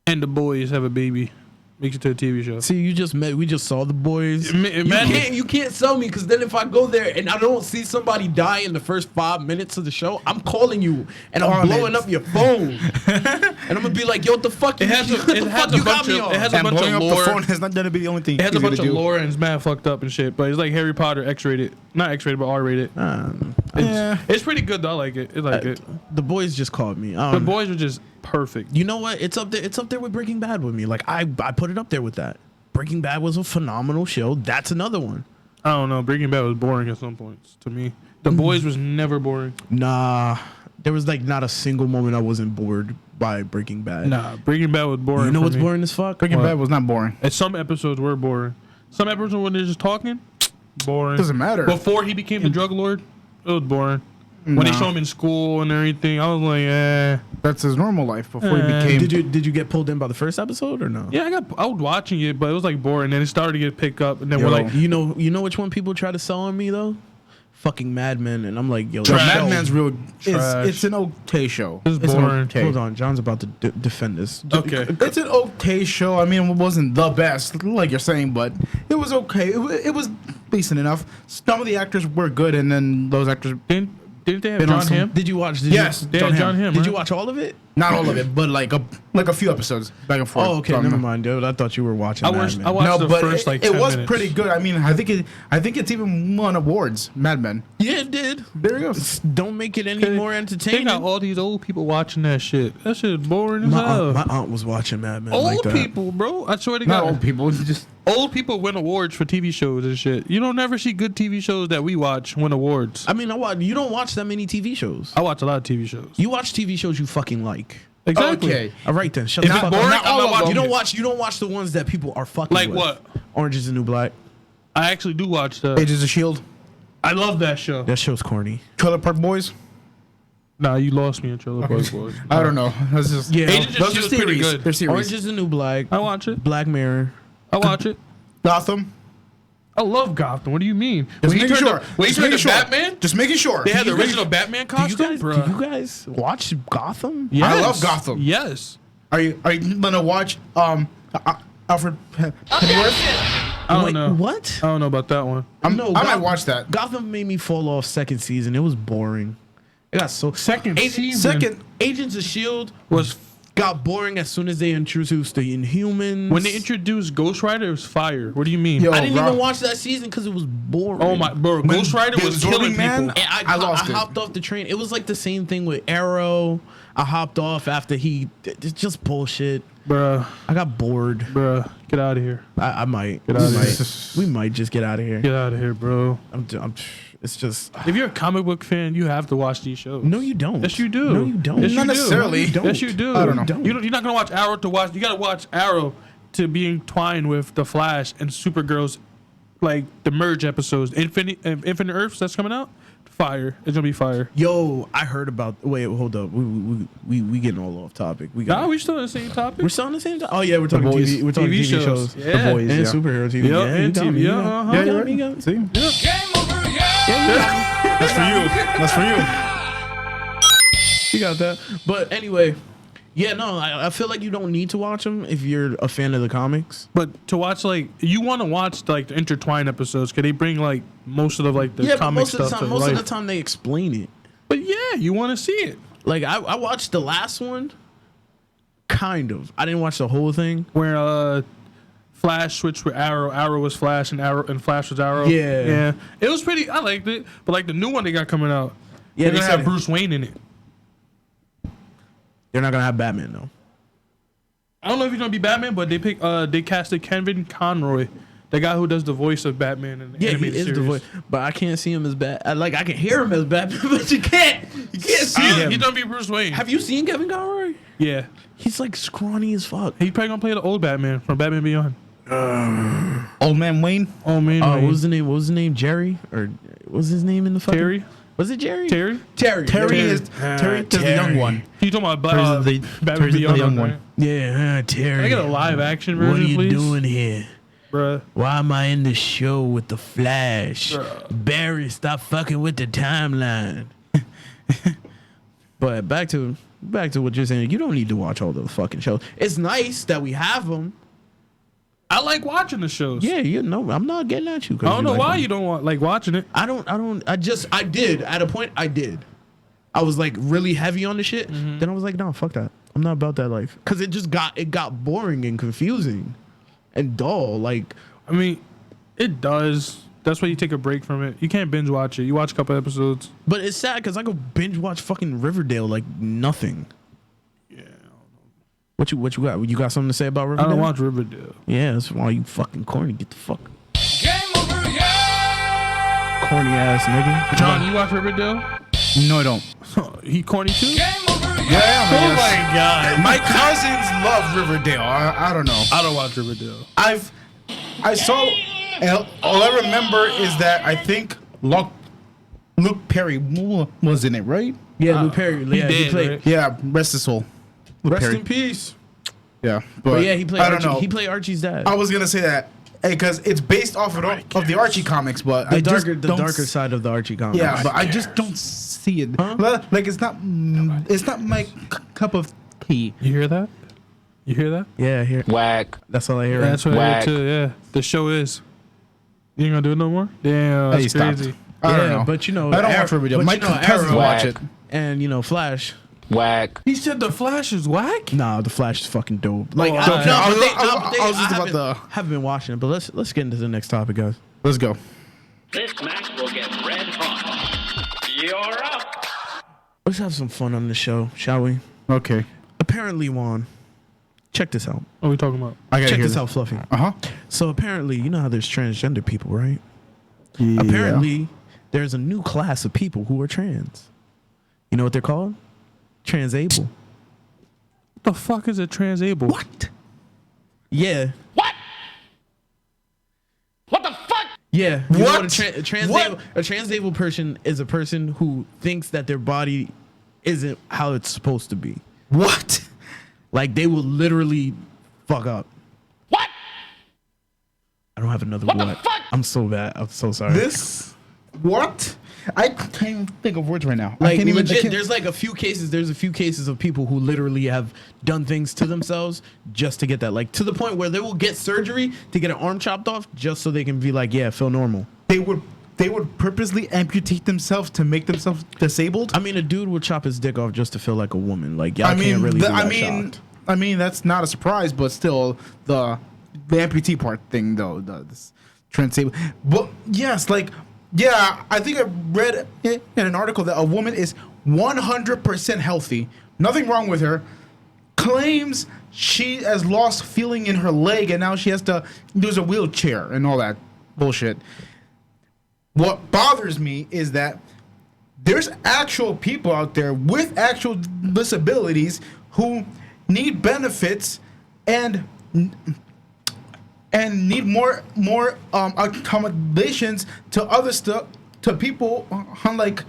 and The Boys have a baby. Makes it to a TV show. it. See, you just met. We just saw the boys. Imagine- You can't sell me because then if I go there and I don't see somebody die in the first 5 minutes of the show, I'm calling you and I'm On blowing it. up your phone, and I'm gonna be like, "Yo, what the fuck? It has a- what the it has fuck a you got bunch me of- on?" it has a and bunch blowing of up lore. the phone is not going to be the only thing. It has a he's bunch of gonna do. lore and it's mad fucked up and shit. But it's like Harry Potter X-rated, not X-rated, but R-rated. Yeah. It's pretty good though. I like it. I like it. The boys just called me. The Boys are just perfect. You know what? It's up there. It's up there with Breaking Bad with me. Like I put it up there with that. Breaking Bad was a phenomenal show. That's another one. I don't know. Breaking Bad was boring at some points to me. The Boys was never boring. Nah, there was like not a single moment I wasn't bored by Breaking Bad. Nah, Breaking Bad was boring. You know for what's me. boring as fuck? Breaking What? Bad was not boring. And some episodes were boring. Some episodes when they're just talking, boring. Doesn't matter. Before he became the drug lord, it was boring. When they Nah. show him in school and everything, I was like, eh. That's his normal life before he Eh. became. Did you get pulled in by the first episode or no? Yeah, I was watching it, but it was like boring. Then it started to get picked up, and then Yo. we're like, You know which one people try to sell on me though? Fucking Mad Men, and I'm like, yo, So Trash. Mad Men's real. Trash. It's an okay show. It's an boring. okay. Hold on, John's about to defend this. okay. It's an okay show. I mean, it wasn't the best, like you're saying, but it was okay. It was decent enough. Some of the actors were good, and then those actors, Didn't they have Been on John some- Hamm? Did you watch? Yes, They had John Hamm. Did right? you watch all of it? not all of it, but like a few episodes back and forth. Oh, okay, So, never mind, dude. I thought you were watching. I Mad watched- Men. I watched- No, the but first, like, it 10 was minutes. pretty good. I mean, I think it's even won awards. Mad Men. Yeah, it did. There you go. Don't make it any They- more They entertaining. got all these old people watching that shit. That shit is boring as my, hell. aunt, my aunt was watching Mad Men. Old like that. people, bro. I swear to Not God. old people. Just Old people win awards for TV shows and shit. You don't never see good TV shows that we watch win awards. I mean, you don't watch that many TV shows. I watch a lot of TV shows. You watch TV shows you fucking like. Exactly. Okay. All right then, shut If the it's fuck boring, up. I'm not watching You don't it. watch. You don't watch the ones that people are fucking. Like with. what? Orange is the New Black. I actually do watch the. Agents of Shield, I love that show. That show's corny. Trailer Park Boys. Nah, you lost me in Trailer Park Boys. I don't know. That's just Yeah, Agents of those are Shield's pretty series. good. They're series. Orange is the New Black. I watch it. Black Mirror. I watch it. Gotham. I love Gotham. What do you mean? Just When he making turned sure. to- when he Just turned making to sure. Batman, Just making sure. they had the You guys- original Batman Do costume, you bro. guys watch Gotham? Yes. I love Gotham. Yes. Are you gonna watch Alfred Pennyworth. I don't know. What? I don't know about that one. I might watch that. Gotham made me fall off second season. It was boring. It got so Second season. Second, Agents of Shield got boring as soon as they introduced the Inhumans. When they introduced Ghost Rider, it was fire. What do you mean? Yo, I didn't Rob. even watch that season because it was boring. Oh my, bro! Ghost Rider the was Absorbing killing Man- people. And I lost it. hopped off the train. It was like the same thing with Arrow. I hopped off after it's just bullshit. Bruh, I got bored. get out of here. I might. Get out of We here. might. We might just get out of here. Get out of here, bro. It's just. If you're a comic book fan, you have to watch these shows. No, you don't. Yes, you do. No, you don't. Yes, you Not do. necessarily. No, you don't. Yes, you do. I don't know. You're not gonna watch Arrow to watch. You gotta watch Arrow to be entwined with the Flash and Supergirl's, like the merge episodes. Infinite Earths that's coming out. Fire. It's gonna be fire. Yo, I heard about. Wait, hold up. We getting all off topic. Nah, we still on the same topic. We're still on the same time. Oh yeah, we're talking Boys. TV. We're talking TV, shows. Yeah. The Boys. And Yeah. superhero TV. Yep, Yeah, you and got TV, me. You yeah, got uh-huh. me. Yeah, You you're got me. You got me. See, Yeah, that's for you. That's for you. you got that. But anyway, yeah, no, I feel like you don't need to watch them if you're a fan of the comics. But to watch you want to watch like the intertwined episodes because they bring like most of the the Yeah, but comic most of the stuff time, to most life. of the time they explain it. But yeah, you want to see it. Like I watched the last one, kind of. I didn't watch the whole thing. Where Flash switched with Arrow. Arrow was Flash and Flash was Arrow. Yeah. It was pretty. I liked it. But like the new one they got coming out, Yeah, they're they gonna said have Bruce Wayne in it. they're not gonna have Batman though. I don't know if he's gonna be Batman, but they casted Kevin Conroy, the guy who does the voice of Batman in the Yeah, he animated is series. the voice, but I can't see him as I can hear him as Batman, but you can't see him. He's gonna be Bruce Wayne. Have you seen Kevin Conroy? Yeah, He's like scrawny as fuck. he's probably gonna play the old Batman from Batman Beyond. Old man Wayne. Oh man, What was the name? What was the name? Jerry, or what was his name in the fucking? Terry. Was it Jerry? Terry. Terry. Terry is the young one. You talking about Terry's the Batman Terry's the Beyond? young right? one. Yeah, Terry. Can I get a live action version, What are you please? doing here? Bruh. Why am I in the show with the Flash? Bruh. Barry, stop fucking with the timeline. But back to what you're saying. You don't need to watch all the fucking shows. It's nice that we have them. I like watching the shows. Yeah, you know, I'm not getting at you. I don't know why you don't like watching it. I did. At a point, I did. I was like really heavy on the shit. Then I was like, no, fuck that. I'm not about that life. Cause it got boring and confusing and dull. Like, I mean, it does. That's why you take a break from it. You can't binge watch it. You watch a couple episodes. but it's sad because I could binge watch fucking Riverdale like nothing. Yeah. What you got? You got something to say about I Riverdale? don't watch Riverdale. Yeah, that's why you fucking corny. Get the fuck Game over, yeah! corny ass nigga. John, you watch Riverdale? No, I don't. He corny too? Game over, yeah! Yeah, Oh my god. My cousins love Riverdale. I don't know. I don't watch Riverdale. I saw. And all I remember is that I think Luke Perry was in it, right? Yeah, Luke Perry. Yeah, he dead, played. right? Yeah, rest his soul. Luke Rest Perry. in peace. Yeah, But yeah, he played. I don't Archie. know. He played Archie's dad. I was gonna say that, because it's based off of the Archie comics, but The I just darker don't side of the Archie comics. Yeah, but I just don't see it. Like it's not my cup of tea. You hear that? You hear that? yeah. Here, Whack. that's all I hear. That's what I Whack. heard too, yeah. The show is. You ain't gonna do it no more? Damn, Hey, that's stopped. crazy. I don't Yeah, know. but you know, I don't watch Riverdale. but My you know, cousins Arrow watch Whack. it. and you know, Flash. Whack. He said the Flash is whack? Nah, the Flash is fucking dope. Like, Oh, I, okay. no, but they, I was just I about haven't- the- haven't been watching it, but let's get into the next topic, guys. Let's go. This match will get red hot. You're up. Let's have some fun on the show, shall we? Okay. Apparently, Juan, check this out. What are we talking about? I gotta Check hear this out, Fluffy. Uh-huh. So apparently, you know how there's transgender people, right? Yeah. Apparently, there's a new class of people who are trans. You know what they're called? Transable. What the fuck is a transable? What? Yeah. What? What the fuck? Yeah. You know What? what a transable person is a person who thinks that their body isn't how it's supposed to be. What? Like they will literally fuck up. What? I don't have another What the what. fuck? I'm so bad. I'm so sorry. This What? I can't even think of words right now. I Like can't even. I legit, can't- there's like a few cases. There's a few cases of people who literally have done things to themselves just to get that. Like to the point where they will get surgery to get an arm chopped off just so they can be like, yeah, feel normal. They would purposely amputate themselves to make themselves disabled. I mean, a dude would chop his dick off just to feel like a woman. Like y'all can't really do that shot. I mean, that's not a surprise, but still, the amputee part thing though, this transible. But yes, like, yeah, I think I read in an article that a woman is 100% healthy, nothing wrong with her, claims she has lost feeling in her leg and now she has to use a wheelchair and all that bullshit. What bothers me is that there's actual people out there with actual disabilities who need benefits and need more accommodations to other stuff, to people unlike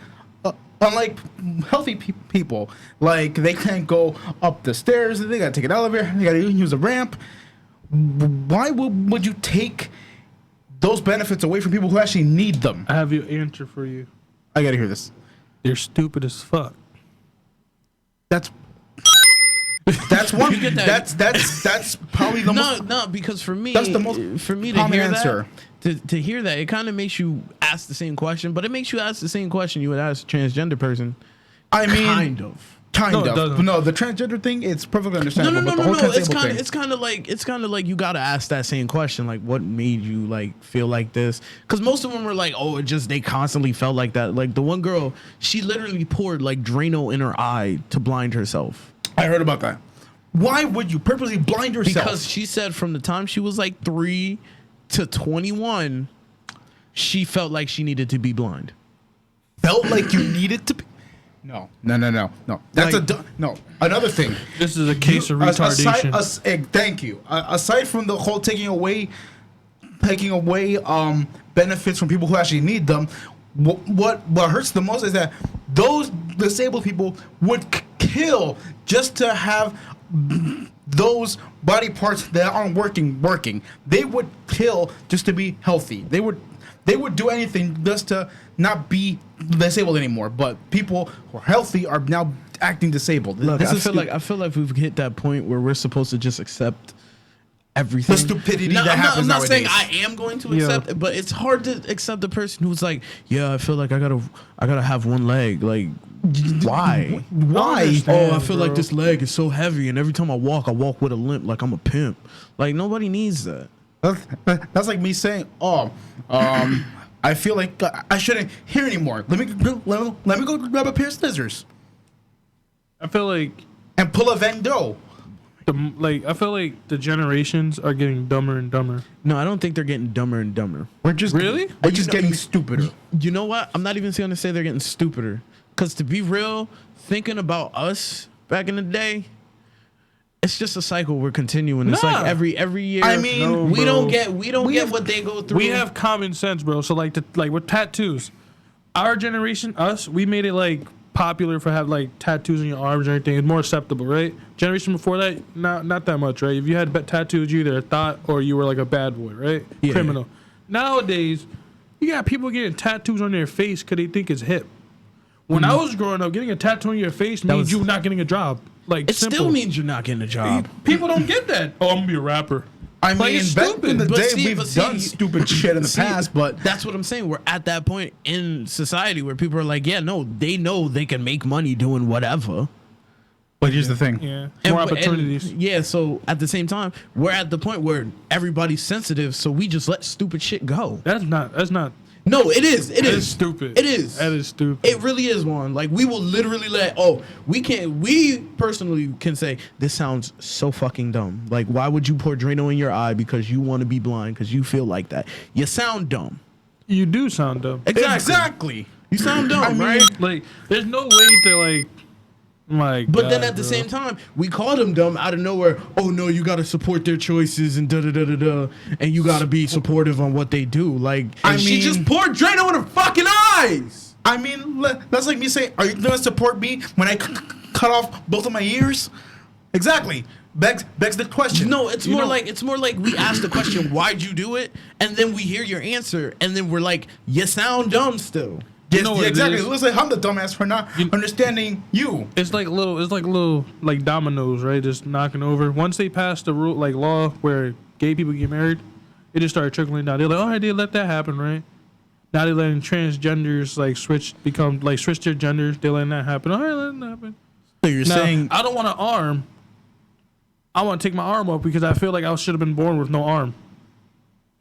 healthy people. Like they can't go up the stairs, they gotta take an elevator, they gotta use a ramp. Why would you take those benefits away from people who actually need them? I have your answer for you. I gotta hear this. They're stupid as fuck. That's one. You get that. That's probably the most. No, because for me, That's the most for me to common hear answer. that, to hear that, it kind of makes you ask the same question, but it makes you ask the same question you would ask a transgender person. I mean, Kind of. No, it of. doesn't. No, the transgender thing, it's perfectly No, understandable. no, no, but the no, whole no. It's transible kind of thing, it's kind of like you gotta ask that same question, like what made you like feel like this? Because most of them were like, oh, it just they constantly felt like that. Like the one girl, she literally poured like Drano in her eye to blind herself. I heard about that. Why would you purposely blind yourself? Because she said from the time she was like 3 to 21, she felt like she needed to be blind. felt like you needed to be. No. That's Like- no. Another thing. This is a case of retardation. Thank you. Aside from the whole taking away benefits from people who actually need them, what hurts the most is that those disabled people would kill just to have those body parts that aren't working. They would kill just to be healthy. They would do anything just to not be disabled anymore. But people who are healthy are now acting disabled. Look, This I is feel like we've hit that point where we're supposed to just accept everything. The stupidity that I'm happens not saying nowadays. I am going to accept it, but it's hard to accept the person who's like, yeah, I feel like I gotta have one leg. Like, why? Why? Oh, I feel like this leg is so heavy, and every time I walk with a limp, like I'm a pimp. Like nobody needs that. That's like me saying, I feel like I shouldn't hear anymore. Let me go grab a pair of scissors I feel like and pull a Van Gogh. I feel like the generations are getting dumber and dumber. No, I don't think they're getting dumber and dumber. We're just Really? We're just getting stupider. You know what? I'm not even going to say they're getting stupider. Because to be real, thinking about us back in the day, it's just a cycle we're continuing. It's like every year. I mean, we bro. don't get what they go through. We have common sense, bro. So like with tattoos, our generation, us, we made it like popular for have like tattoos on your arms or anything. It's more acceptable, right? Generation before that, not that much, right? If you had tattoos, you either a thought or you were like a bad boy, right? Yeah. Criminal. Nowadays, you got people getting tattoos on their face because they think it's hip. When I was growing up, getting a tattoo on your face means you not getting a job. Like It simple. still means you're not getting a job. People don't get that. Oh, I'm gonna be a rapper. I Like, mean, it's back stupid. in the But day, see- we've but see- done stupid shit in the See, past, but that's what I'm saying. We're at that point in society where people are like, yeah, no, they know they can make money doing whatever. but here's the thing. Yeah, And- more and- opportunities. yeah, so at the same time, we're at the point where everybody's sensitive, so we just let stupid shit go. That's not. No, it is. It That is is stupid. It is. That is stupid. It really is one. Like we will literally we personally can say this sounds so fucking dumb. Like why would you pour Drano in your eye because you want to be blind because you feel like that? You sound dumb. You do sound dumb. Exactly. You sound dumb, I mean, right? Like, there's no way to like. My But then God, at the bro. same time, we call them dumb out of nowhere. Oh no, you got to support their choices and da da da da da, and you got to be supportive on what they do. Like, I she mean- just poured Drano in her fucking eyes. I mean, that's like me saying, are you going to support me when I cut off both of my ears? Exactly. begs the question. No, it's more like we ask the question, why'd you do it? And then we hear your answer, and then we're like, you sound dumb still. Yes, know what it exactly. is? It looks like I'm the dumbass for not understanding you. It's like little like dominoes, right? Just knocking over. Once they passed the rule, like law where gay people get married, it just started trickling down. They're like, all right, they let that happen, right? Now they're letting transgenders like switch their genders. They're letting that happen. All right, letting that happen. So you're Now, saying I don't want an arm. I want to take my arm off because I feel like I should have been born with no arm.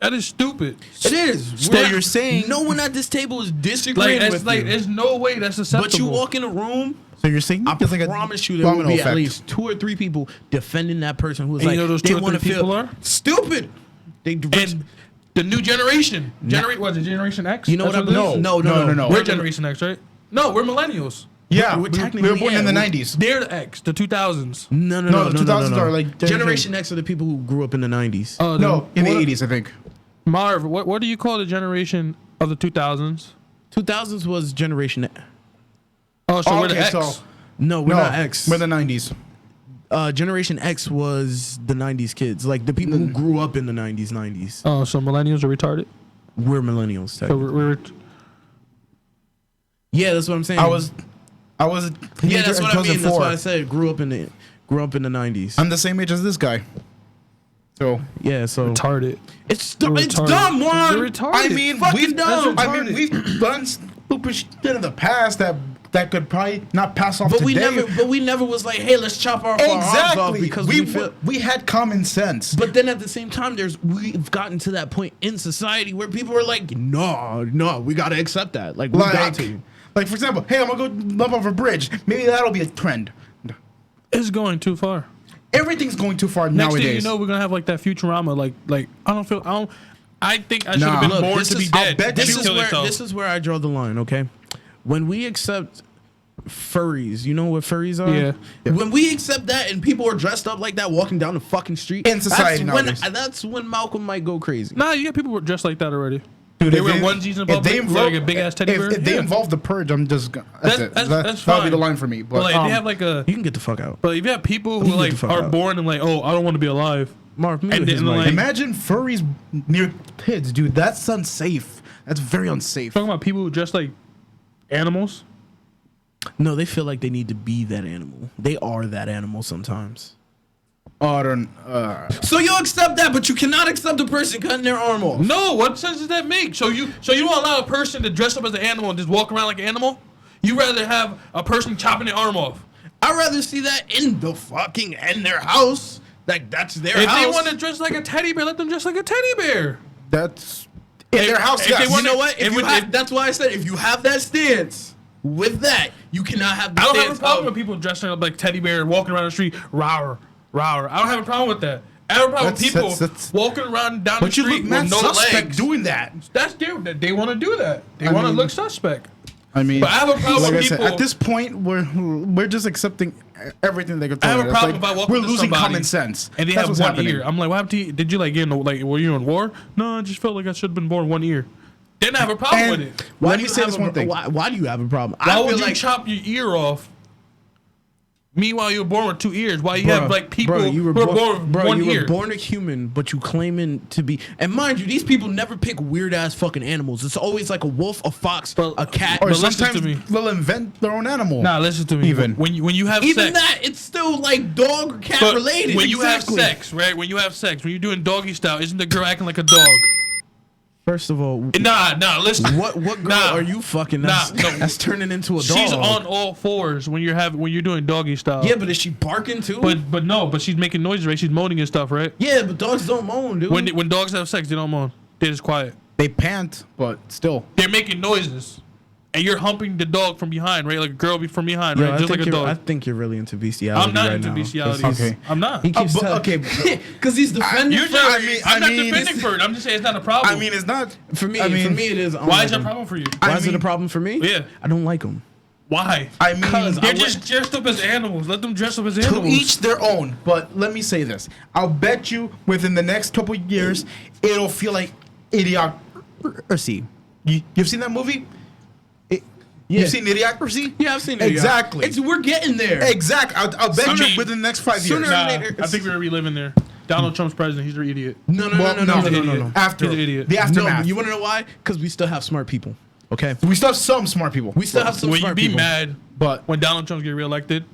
That is stupid. It is. So you're saying no one at this table is disagreeing with you. There's no way that's acceptable. But you walk in a room, so you're saying I it's like a promise you there will domino be at effect. least 2 or 3 people defending that person who's And like, you know those they 2 or want 3 to people feel are? stupid. And the new generation. Was it Generation X? You know what I That's mean? it is? No. We're Generation X, right? No, we're millennials. Yeah, We're we technically- were born in the yeah, 90s. They're the X, the 2000s. No, the 2000s are like Generation X are the people who grew up in the 90s. Oh, No, in the what- 80s, I think. Marv, what do you call the generation of the 2000s? 2000s was Generation X. Oh, so we're the Okay, X. so- No, we're No, not X. We're the 90s. Generation X was the 90s kids. Like the people who grew up in the 90s. Oh, so millennials are retarded. We're millennials. So technically. we're Yeah, that's what I'm saying. I was a teenager Yeah, that's in what I mean. That's 2004. why I said grew up in the 90s. I'm the same age as this guy. So Yeah, so retarded. it's You're it's retarded. dumb, Juan. You're retarded. I mean, Fucking dumb. we've done stupid shit in the past that could probably not pass off But today. we never was like, hey, let's chop our arms off Exactly. because we had common sense. But then at the same time, we've gotten to that point in society where people are like, no, we gotta accept that. Like we got to. Like for example, hey, I'm gonna go jump off a bridge. Maybe that'll be a trend. It's going too far. Everything's going too far Next nowadays. thing you know, we're gonna have like that Futurama. Like I think I should Nah. have been Look, born this to be is- dead. bet Then you- kill yourself. This is where I draw the line. Okay, when we accept furries, you know what furries are? Yeah. When we accept that and people are dressed up like that walking down the fucking street In society nowadays. that's when Malcolm might go crazy. Nah, you got people who are dressed like that already. Dude, They if wear onesies in public, like a big ass teddy bear. If they Yeah. involve the purge, I'm just gonna. That's it. That's That'll be fine. the line for me. But But like they have like a. You can get the fuck out, But if you have people You who get like the fuck are out. born and like, oh, I don't want to be alive. Marv. And then, like- imagine furries near kids, dude. That's unsafe. That's very unsafe. Talking about people who dress like animals. No, they feel like they need to be that animal. They are that animal sometimes. I don't. So you accept that, but you cannot accept a person cutting their arm off. No, what sense does that make? So you don't allow a person to dress up as an animal and just walk around like an animal? You rather have a person chopping their arm off. I'd rather see that in their house. Like that's their If house. they want to dress like a teddy bear, let them dress like a teddy bear. That's in their house. if Yes. they You want- know what? If we- That's why I said if you have that stance with that, you cannot have the I don't stance have a problem of- with people dressing up like teddy bear and walking around the street, rawr, rawr. I don't have a problem with that. I have a problem with That's- people that's- walking around down the But you street look mad with no suspect legs. doing that. That's different. They want to do that. They I want to mean- look suspect. I mean, But I have a problem like with I said, people- at this point, we're just accepting everything they could I throw have at a us. problem Like, if I walk we're up to losing somebody common sense. and they That's have what's one happening. ear. I'm like, what happened to you? Did you like get in like were you in war? No, I just felt like I should have been born one ear. Then I have a problem And with it. let do me you say have this a- one thing. Why do you have a problem? Why I would feel you like chop your ear off? Meanwhile, you were born with 2 ears. Why you have like people you were who are born with one you ear? were born a human, but you claiming to be. And mind you, these people never pick weird ass fucking animals. It's always like a wolf, a fox, But- a cat. Or But listen sometimes to me. they'll invent their own animal. Nah, listen to me. Even. When you have Even sex, that, it's still like dog or cat but related. when you Exactly. have sex, right? When you have sex, when you're doing doggy style, isn't the girl acting like a dog? First of all, Nah, listen. what girl Nah. are you fucking? That's, Nah, no. that's turning into a dog. She's on all fours when you're doing doggy style. Yeah, but is she barking too? But she's making noises, right? She's moaning and stuff, right? yeah, but dogs don't moan, dude. When dogs have sex, they don't moan. They're just quiet. They pant, but still. They're making noises, and you're humping the dog from behind, right? Like a girl from behind, Yo, right? Just like a dog. I think you're really into bestiality. I'm not right into now. bestiality. Okay. I'm not. He keeps Okay, because he's defending. You Furry. just, I'm not I mean, defending for it. I'm just saying it's not a problem. I mean, it's not For me, I mean, it is. why is that a problem for you? Why is it a mean- problem for me? Yeah. I don't like them. Why? I mean, They're just dressed up as animals. Let them dress up as to animals. each their own. But let me say this: I'll bet you within the next couple years, it'll feel like idiocracy. You've seen that movie? Yeah. You've seen Idiocracy? Yeah, I've seen it. Exactly. We're getting there. Exactly. I'll bet you within the next 5 years. sooner- Nah, later, I think we're reliving there. Donald Trump's president. He's an idiot. No. After He's an idiot. the No, aftermath. but you want to know why? Because we still have smart people. Okay. we still have some smart people. We still have some When you smart be people. mad but when Donald Trump get reelected,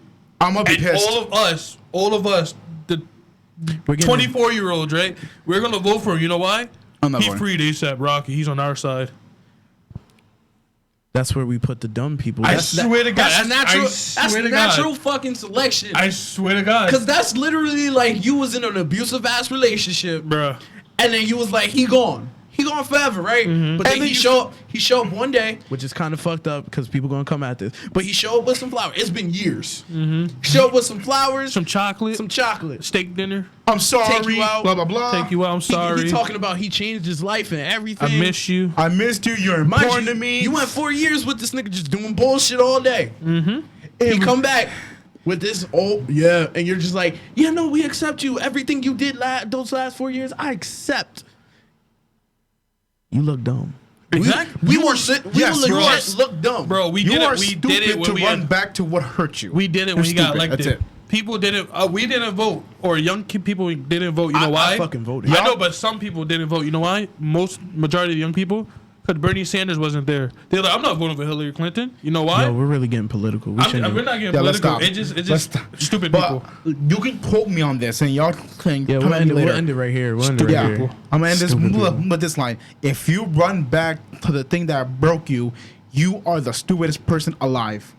I'm gonna be and pissed. all of us, the We're getting 24-year-olds, right? We're gonna vote for him. You know why? I'm not He voting. freed ASAP Rocky. He's on our side. That's where we put the dumb people. I That's swear to God, That's natural. I That's swear to God. natural fucking selection. I swear to God, Because that's literally like you was in an abusive ass relationship, bruh. and then you was like, he gone forever, right? But then he show up one day, which is kind of fucked up because people gonna come at this. But he showed up with some flowers. It's been years. Show up with some flowers, Some chocolate, some chocolate. steak dinner. I'm sorry. Take you out. Blah blah blah. Take you out. I'm sorry. He talking about he changed his life and everything. I miss you. I missed you. You're Mind important you, to me. you went 4 years with this nigga just doing bullshit all day. He come back with this and you're just like, yeah, no, we accept you. Everything you did those last 4 years, I accept. You look dumb. Exactly. We Yes, will you legit are. look dumb. Bro, we You did are it. We stupid did it when to we run had, back to what hurt you. we did it You're when he got stupid. elected. That's it. People didn't. We didn't vote, or young people didn't vote. You know I why? fucking voted. I know, but some people didn't vote. You know why? Majority of the young people, because Bernie Sanders wasn't there. They're like, I'm not voting for Hillary Clinton. You know why? Yo, we're really getting political. We shouldn't. We're not getting Yeah, let's political. stop. It's Let's just stop. stupid But people. you can quote me on this, and y'all can Yeah, come we'll at me end, later. we'll end it right here. We'll end it right Yeah, here. I'm gonna end this Stupid people. with this line. If you run back to the thing that broke you, you are the stupidest person alive.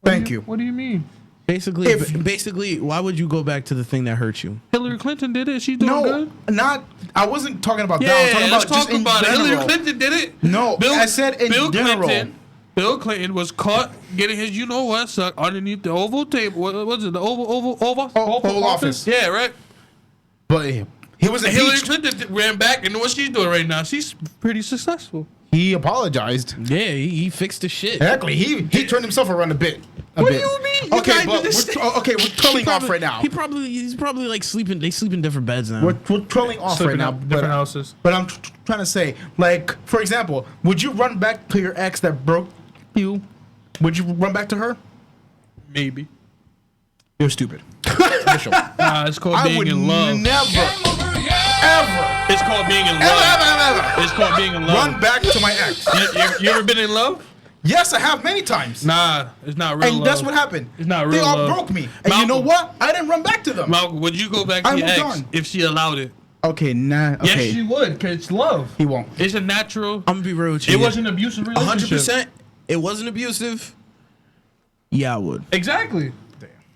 Thank you. What do you mean? Basically, why would you go back to the thing that hurt you? Hillary Clinton did it. She's doing No, good. not. I wasn't talking about that. I was Yeah, talking let's about just talk in about it. general. Hillary Clinton did it. No, I said in general. Bill Clinton was caught getting his, you know what, suck underneath the Oval table. What was it? The Oval Office. Yeah, right. But he was And Hillary impeached. Clinton ran back, and what she's doing right now, she's pretty successful. He apologized. Yeah, he fixed the shit. Exactly. He turned himself around a bit. What do you mean? You Okay, guys but did this we're trolling off right now. He's probably like sleeping. They sleep in different beds now. We're trolling off Sleeping right now. in different houses. But I'm trying to say, like, for example, would you run back to your ex that broke you? Would you run back to her? Maybe. You're stupid. Official. Nah, it's called I being would in love. never, Ever. It's called being in ever, love. ever It's called being in love. run back to my ex. You ever been in love? Yes, I have many times. Nah, it's not real And love. that's what happened. It's not They real all love. broke me. And you know Malcolm. what? I didn't run back to them. Malcolm, would you go back to I your moved ex on. if she allowed it? Okay, nah. Yes, Okay. she would, because it's love. He won't. It's a natural. I'm gonna be real with you. It wasn't an abusive relationship. 100%. It wasn't abusive. Yeah, I would. Exactly.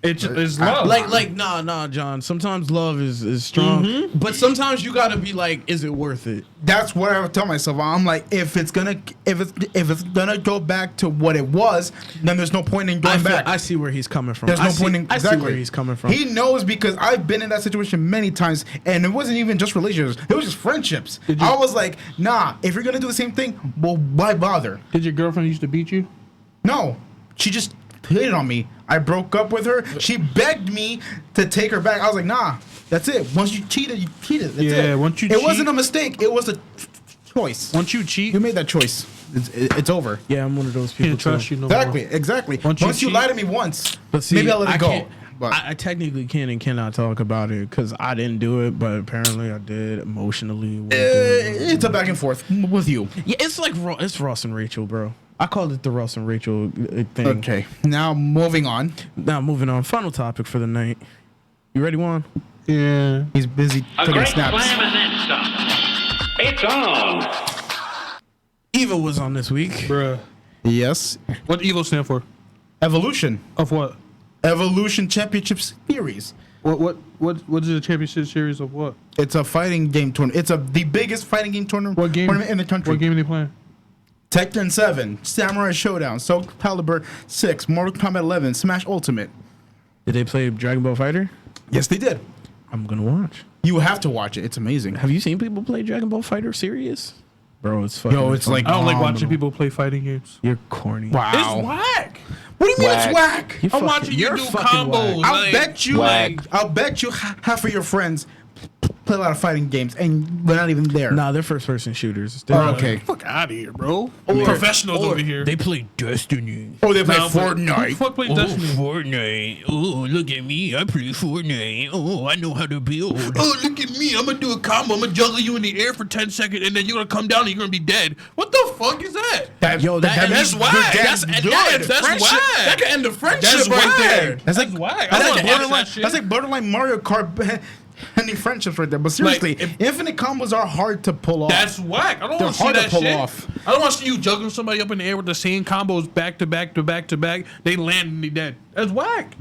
It's love. Nah, John. Sometimes love is strong, but sometimes you gotta be like, is it worth it? That's what I would tell myself. I'm like, if it's gonna go back to what it was, then there's no point in going back. I see where he's coming from. There's no point in I exactly see where he's coming from. He knows because I've been in that situation many times, and it wasn't even just relationships; it was just friendships. I was like, nah, if you're gonna do the same thing, well, why bother? Did your girlfriend used to beat you? No, she just hit on me. I broke up with her. She begged me to take her back. I was like, nah, that's it. Once you cheated, you cheated. That's Yeah, it. once you it cheat- wasn't a mistake. It was a choice. Once you cheat, You made that choice. It's over. Yeah, I'm one of those he people. didn't trust too. you no Exactly, more. exactly. Once Once, you you cheat- lie to me once, But see, maybe I'll let it go. can't- But I technically can and cannot talk about it because I didn't do it, but apparently I did emotionally. it's a back and forth with you. Yeah, it's like it's Ross and Rachel, bro. I called it the Ross and Rachel thing. Okay, now moving on. Now moving on. Final topic for the night. You ready, Juan? Yeah. He's busy A taking great snaps. slam and then some. It's on. EVO was on this week. Bruh. Yes, What EVO stand for? Evolution. Of what? Evolution Championship Series. What is the championship series of what? It's a fighting game tournament. It's the biggest fighting game tournament What game? tournament in the country. What game are they playing? Tekken 7, Samurai Showdown, Soul Calibur 6, Mortal Kombat 11, Smash Ultimate. Did they play Dragon Ball Fighter? Yes, they did. I'm gonna watch. You have to watch it. It's amazing. Have you seen people play Dragon Ball Fighter serious? Bro, it's fucking. Yo, it's fun. like- I don't like watching Phenomenal. people play fighting games. You're corny. Wow. It's whack. What do you mean Whack. it's whack? You I'm fucking- watching you you're do fucking combos. whack. I'll bet you. Whack. I'll bet you half of your friends play a lot of fighting games, and we're not even there. Nah, they're first person shooters. Oh, okay. Fuck out of here, bro. Professionals over here. They play Destiny. Oh, they play Nah, but Who the Fortnite. fuck plays Destiny? Fortnite. Oh, look at me. I play Fortnite. Oh, I know how to build. Oh, look at me. I'm going to do a combo. I'm going to juggle you in the air for 10 seconds, and then you're going to come down and you're going to be dead. What the fuck is that? That's whack. That's whack. That can end the friendship That's right whack. there. That's like whack. I don't wanna watch that shit. That's like borderline Mario Kart ending friendships right there. But seriously, infinite combos are hard to pull off. That's whack. I don't want to see hard to that pull shit. off. I don't want to see you juggling somebody up in the air with the same combos back to back to back to back. They land and they dead. That's whack.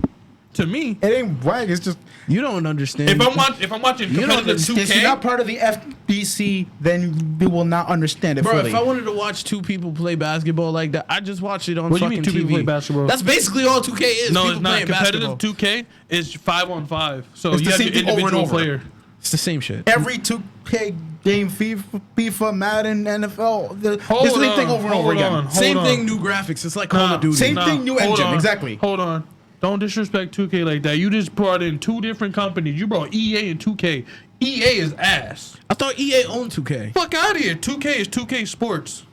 To me, It ain't whack. It's just You don't understand. if I'm watching competitive if you're not 2K, part of the FBC, then you will not understand it Bro, fully. if I wanted to watch two people play basketball like that, I just watch it on What do you fucking mean two TV. people play basketball? That's basically all 2K is. no, people it's not playing competitive. basketball. 2K is 5-on-5, so It's you the have same your thing over and individual over. player. It's the same shit. Every 2K game, FIFA, Madden, NFL, the Hold same thing on, over and over hold again. on. Same Hold thing, on. new graphics. It's like Call of Duty. Same thing, new hold engine, on, exactly. Hold on. Don't disrespect 2K like that. You just brought in two different companies. You brought EA and 2K. EA is ass. I thought EA owned 2K. Fuck out of here. 2K is 2K Sports.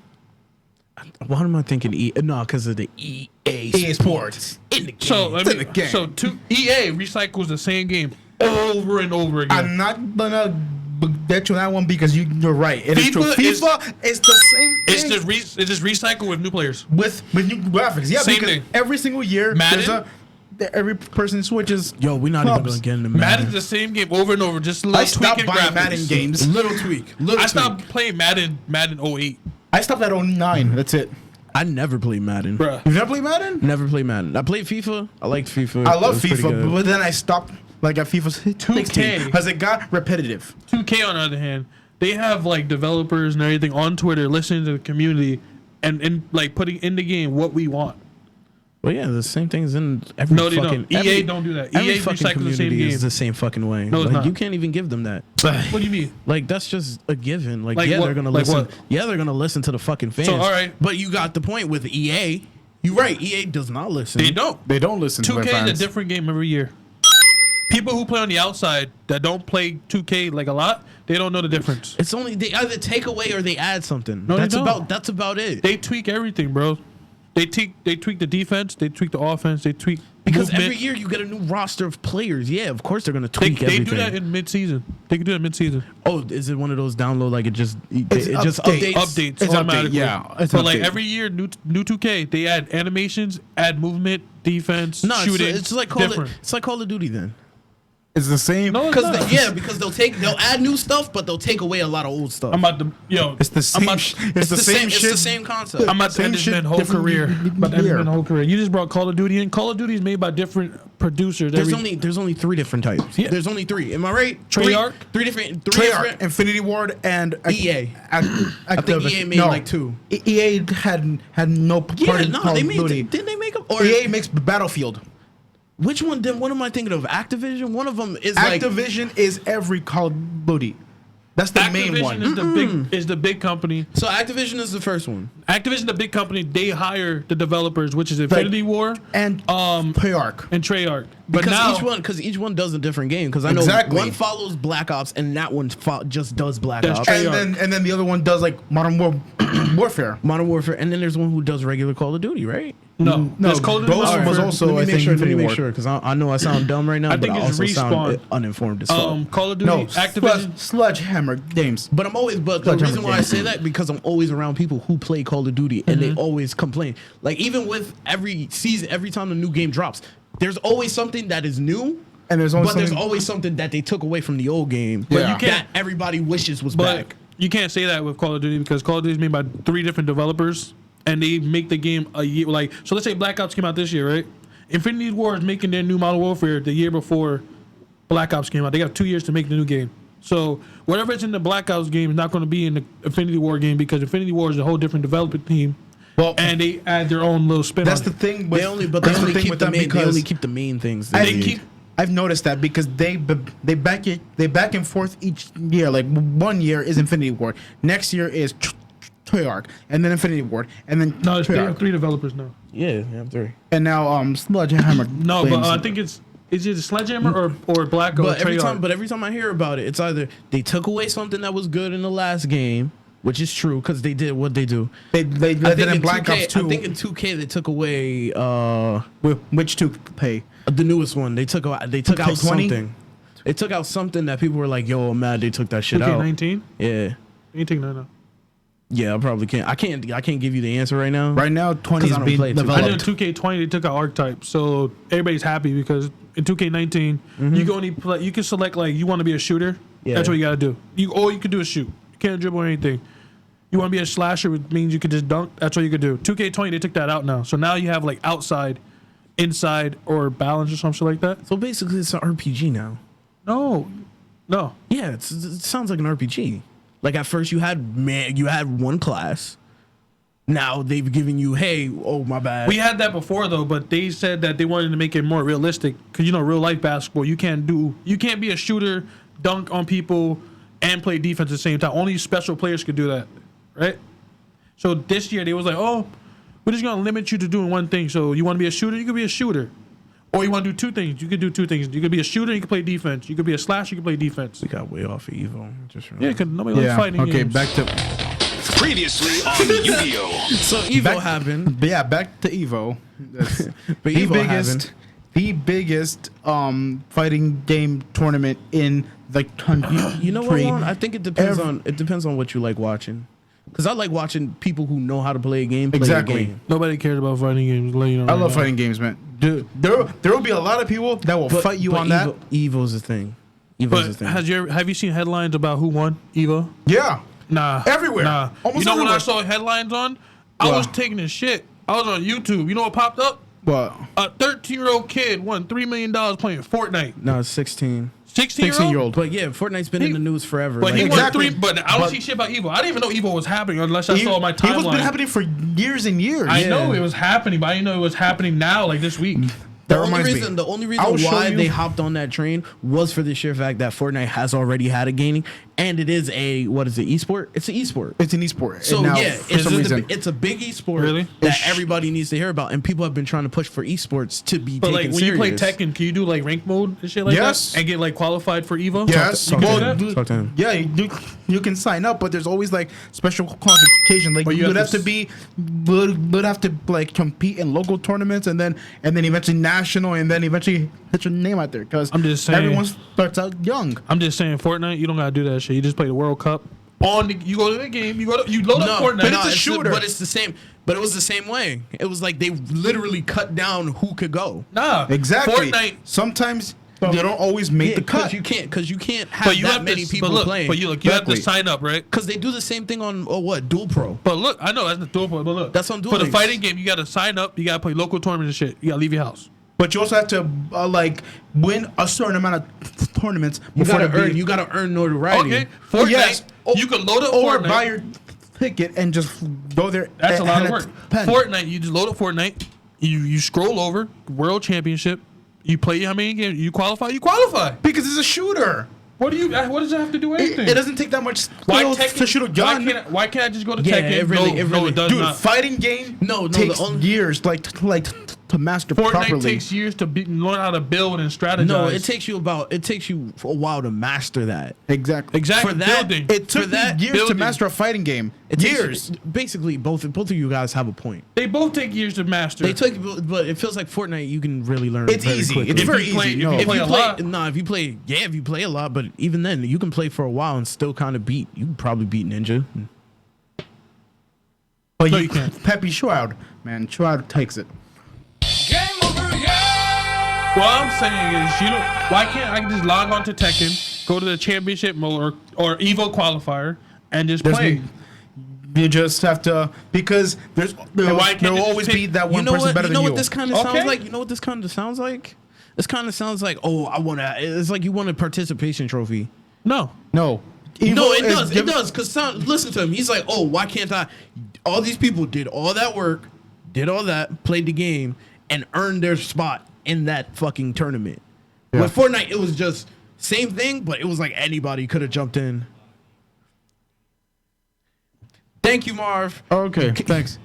Why am I thinking EA? No, because of the EA Sports. in the game. So in the game. EA recycles the same game over and over again. I'm not gonna bet you on that one because you're right. It is true. FIFA is the same thing. It's just recycled with new players. with new graphics. Yeah, Same because thing. every single year Madden? every person switches. Yo, we're not even clubs. gonna get into Madden's Madden. the same game over and over, just a little I tweak stopped in buying graphics. Madden games. Little tweak. I stopped playing Madden 08. I stopped at 09. That's it. I never played Madden. Bruh. You've never played Madden? Never played Madden. I played FIFA. I liked FIFA. I It love was pretty FIFA, good. but then I stopped like at FIFA 16 because it got repetitive. 2K, on the other hand, they have like developers and everything on Twitter listening to the community and like putting in the game what we want. Well, yeah, the same thing's in every No, they fucking. don't. EA every- don't do that. Every EA fucking recycles the same community is game. the same fucking way. No, it's like not. you can't even give them that. What do you mean? Like that's just a given. Like, Like yeah, what? they're gonna Like listen. what? Yeah, they're gonna listen to the fucking fans. So, all right. But you got the point with EA. You're right. EA does not listen. They don't. They don't listen to 2K their is a fans. different game every year. People who play on the outside that don't play 2K like a lot, they don't know the difference. It's only they either take away or they add something. No, they that's don't. that's about it. They tweak everything, bro. They tweak the defense, they tweak the offense, they tweak Because movement. every year you get a new roster of players. Yeah, of course they're gonna They tweak everything. do that in mid-season. They can do that mid-season. Oh, is it one of those download like it just It's updates? Updates It's automatically. update, yeah, it's But like update. every year, new 2K, they add animations, add movement, defense, No, shooting. it's like different. it's like Call of Duty then. It's the same. No, it's Because not. because they'll add new stuff, but they'll take away a lot of old stuff. I'm about to It's the same. about- It's the same It's shit. the same concept. I'm about to Same end this shit, man's whole different career. About to end this year. man's whole career. You just brought Call of Duty in. Call of Duty is made by different producers. There's only three different types. Yeah. There's only three. Am I right? Treyarch? Three different. Treyarch, Infinity Ward, and EA. I think EA made like two. EA had no part Yeah, in no, Call they of made. Duty. Didn't they make them? Or EA makes Battlefield. which one? Then what am I thinking of? Activision. One of them is like. Activision is every Call of Duty. That's the main Activision one. is the big company. So Activision is the first one. Activision, the big company, they hire the developers, which is Infinity War and Treyarch. and Treyarch. But Because now each one does a different game. Because I know Exactly. one follows Black Ops and that one just does Black That's Ops. true. And then the other one does like Warfare. Modern Warfare, and then there's one who does regular Call of Duty, right? no, there's Call of Duty Ghost Warfare. was also Let me I make think sure. Let me Infinity make War. sure because I know I sound dumb right now, I but think I it's also Respawn. sound uninformed as fuck. Call of Duty, No, Activision. Sledgehammer games. But the reason why I say that because I'm always around people who play Call of Duty and they always complain. Like even with every season, every time the new game drops, there's always something that is new. And there's always something that they took away from the old game. But you can't- that everybody wishes was But back. you can't say that with Call of Duty because Call of Duty is made by 3 different developers, and they make the game a year. Like, so let's say Black Ops came out this year, right? Infinity War is making their new Modern Warfare the year before Black Ops came out. They got 2 years to make the new game. So whatever's in the Black Ops game is not going to be in the Infinity War game because Infinity War is a whole different development team. Well, And they add their own little spin. that's on the it. thing. They only keep the main things. that They they- keep. I've noticed that because they back and forth each year. Like one year is Infinity Ward, next year is Treyarch, and then Infinity Ward, and then No, they have Treyarch. 3 developers now. Yeah, 3. And now Sledgehammer. No, but claims- I think it's Is it a Sledgehammer or Black or But every Treyarch? every time I hear about it, it's either they took away something that was good in the last game, which is true because they did what they do. They did in Black 2K, Ops 2. I think in 2K they took away Which 2K? the newest one. They took out 2K20? something. They took out something that people were like, "Yo, I'm mad they took that shit out." 2K19? Yeah, Anything no. yeah, I probably can't. I can't give you the answer right now. Right now, 20 is 'Cause I don't being play it too I know developed. 2K20 they took out archetype, so everybody's happy because in 2K19 you can only play. You can select like you want to be a shooter. Yeah. That's what you gotta do. All you can do is shoot. You can't dribble or anything. You want to be a slasher, which means you could just dunk. That's what you could do. 2K20 they took that out now, so now you have like outside, inside, or balance or something like that. So basically, it's an RPG now. No. Yeah, it sounds like an RPG. Like at first you had one class. Now they've given you, hey, oh my bad. We had that before though, but they said that they wanted to make it more realistic because real life basketball you can't be a shooter, dunk on people, and play defense at the same time. Only special players could do that, right? So this year they was like, oh, we're just gonna limit you to doing one thing. So you want to be a shooter, you could be a shooter, or you want to do two things, you could do two things. You could be a shooter, you could play defense. You could be a slasher, you could play defense. We got way off of EVO. Yeah, because nobody likes fighting Okay, games. back to Previously on Yu-Gi-Oh! So EVO happened. back to Evo. That's But the EVO happened. biggest fighting game tournament in the country. You know what, Juan? I think it depends on what you like watching. Because I like watching people who know how to play a game play Exactly. a game. Nobody cares about fighting games. Let you know I right love now. fighting games, man. Dude, there will be a lot of people that will fight you on that. EVO's a thing. EVO's a But thing. have you seen headlines about who won Evo? Yeah. Nah. Everywhere. Nah. Almost you know everywhere. what I saw headlines on? I What? was taking a shit. I was on YouTube. You know what popped up? What? A 13-year-old kid won $3 million playing Fortnite. No, it's 16. 16-year-old? But yeah, Fortnite's been in the news forever. But he Like, won Exactly. three. But I don't But- see shit about Evo. I didn't even know Evo was happening unless I saw my It was been timeline. happening for years and years. I know it was happening, but I didn't know it was happening now, like this week. The That only reminds me. reason, the only I'll reason show why you- they hopped on that train was for the sheer fact that Fortnite has already had a gaming, and it is what is it, esport? It's an esport. It's an esport. So And now, yeah, for some reason, it's a big esport Really? that everybody needs to hear about, and people have been trying to push for esports to be But taken like when serious. you play Tekken, can you do like rank mode and shit like Yes. that? And get like qualified for Evo? yes. You can do Well, that? Talk to him. yeah, you can sign up, but there's always like special qualification. Like But you would have to would have to like compete in local tournaments and then eventually national and then eventually hit your name out there because I'm just saying. everyone starts out young. I'm just saying, Fortnite, you don't gotta do that shit. You just play the World Cup. You go to the game. You load up Fortnite. it's a shooter. but it's the same. But it was the same way. It was like they literally cut down who could go. Nah, Exactly. Fortnite. Sometimes they don't always make the cut. Because you can't have But you that have many to, people but look, playing. But you have to Exactly. sign up, right? Because they do the same thing on Dual Pro. But look, I know that's the dual point. But look, That's on Duel for the Links. fighting game, you gotta sign up. You gotta play local tournaments and shit. You gotta leave your house. But you also have to like win a certain amount of tournaments You before gotta to earn. be- You gotta earn notoriety. Okay, Fortnite. yes. You can load up or Fortnite. buy your ticket and just go there. That's a and lot of have work. pen. Fortnite, you just load up Fortnite. You scroll over World Championship. You play how many games? You qualify. You qualify. Because it's a shooter. What does it have to do with anything? It doesn't take that much Why skill Tekken? to shoot a gun. Why can't I just go to Yeah, Tekken? it really- no, it no, really- it does Dude, not. fighting game No, takes the only- years to master Fortnite properly. takes years to learn how to build and strategize. No, it takes you a while to master that. exactly. exactly for that, building. It took For that me years to building. master a fighting game. It takes Years. Basically, both of you guys have a point. They both take years to master. They took, but it feels like Fortnite. You can really learn. It's very easy. quickly. It's If very you play- easy. if No. you If play you a play, lot. if you play a lot, but even then, you can play for a while and still kind of beat. You can probably beat Ninja. But No, you can't. Peppy Shroud, man, Shroud takes it. Game over, yeah! What I'm saying is, why can't I just log on to Tekken, go to the championship mode or Evo qualifier, and just There's play? You just have to because there why can't will they just always pick- be that You one know person what? better You know than what you. this kind of Okay. sounds like? You know what this kind of sounds like? This kind of sounds like, oh, I want to. It's like you want a participation trophy. No. No. No, Evo it is does. It giv- does. Because listen to him. He's like, oh, why can't I? All these people did all that work, did all that, played the game, and earned their spot in that fucking tournament. With Fortnite, it was just same thing, but it was like anybody could have jumped in. Thank you, Marv. Okay, thanks.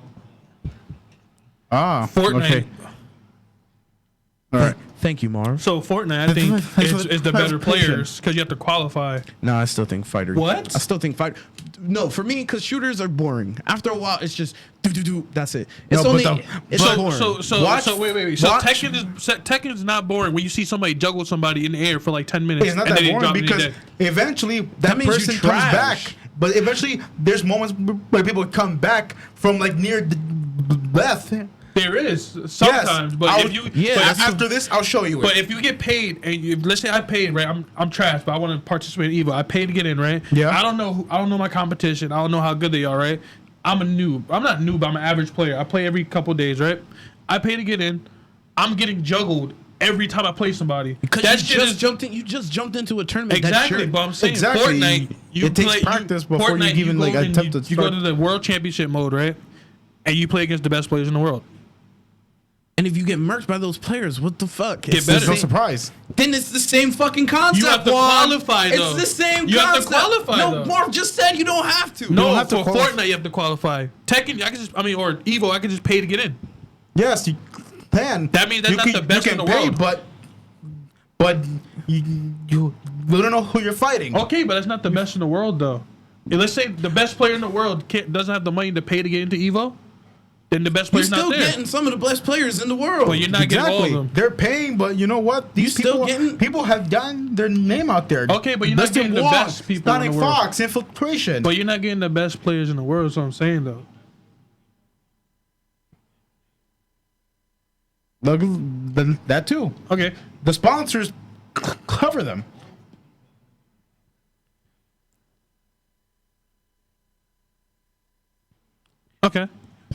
Ah, Fortnite. Okay. All right. Thank you, Marv. So Fortnite, I think, is the better players because you have to qualify. No, I still think fighter. What? I still think fighter. No, for me, because shooters are boring. After a while, it's just do. That's it. It's No, only. but It's boring. So wait. So watch- Tekken is not boring when you see somebody juggle somebody in the air for like 10 minutes. It's not and that then they boring drop and because you're dead. eventually that means you person comes trash. back. But eventually, there's moments where people come back from like near death. There is sometimes, but I'll- if you yeah, but that's if you- after this, I'll show you it. But if you get paid and let's say I paid, right? I'm trash, but I want to participate in EVO. I paid to get in, right? Yeah. I don't know my competition. I don't know how good they are, right? I'm a noob. I'm not noob. I'm an average player. I play every couple days, right? I pay to get in. I'm getting juggled every time I play somebody. Because that you shit just is jumped in. You just jumped into a tournament. exactly. That But I'm saying Exactly. Fortnite. It takes practice before you even, like, go and attempt to You go start. to the World Championship mode, right? And you play against the best players in the world. And if you get murked by those players, what the fuck? Get It's better. the no same- surprise. Then it's the same fucking concept. You have to Juan. qualify, though. It's the same You have to concept. qualify, No, though. Marv just said you don't have to. No, have to for qualify. Fortnite you have to qualify. Tekken, or EVO, I can just pay to get in. Yes, you can. That means that's not the best you in can the pay, world. but you don't know who you're fighting. Okay, but that's not the best in the world, though. And let's say the best player in the world doesn't have the money to pay to get into EVO, then the best You're player's not still there. getting some of the best players in the world. But you're not getting all of them. They're paying, but you know what? These still people, getting- people have gotten their name out there. Okay, but you're not Dustin getting the Wong, best people in Sonic the world. Fox, Infiltration. But you're not getting the best players in the world, so I'm saying, though. Look, that too. Okay. The sponsors cover them. Okay.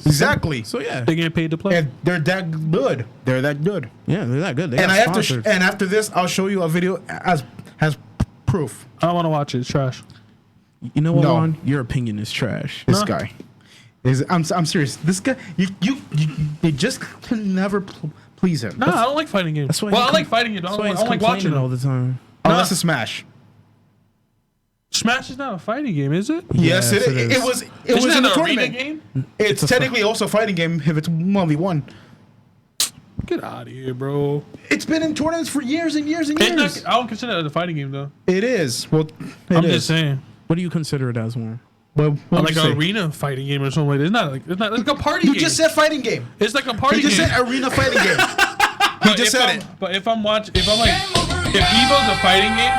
Exactly. So yeah, They getting paid to play. And they're that good. They're that good. yeah, they're that good. They And got I have to. sponsors. And after this, I'll show you a video as proof. I don't want to watch it. It's trash. You know what, No. Juan? Your opinion is trash. This Huh? guy is. I'm serious. This guy. You just can never please him. No, I don't like fighting games. That's why. Well, he I like fighting games. I That's don't, why I he's don't like watching complaining all them. the time. Unless it's Smash. Smash is not a fighting game, is it? Yes, Yes, it it is. is. It was. It Isn't was that in the an arena tournament. game? It's technically also a fighting game if it's 1v1. Get out of here, bro. It's been in tournaments for years and years and It's years. not, I don't consider it a fighting game, though. It is. Well, I'm just saying. What do you consider it as, Juan? Well, Like an arena fighting game or something like that. It's not like a party You game. just said fighting game. It's like a party You just game. said arena fighting game. But just if said I'm- it. But if EVO's a fighting game,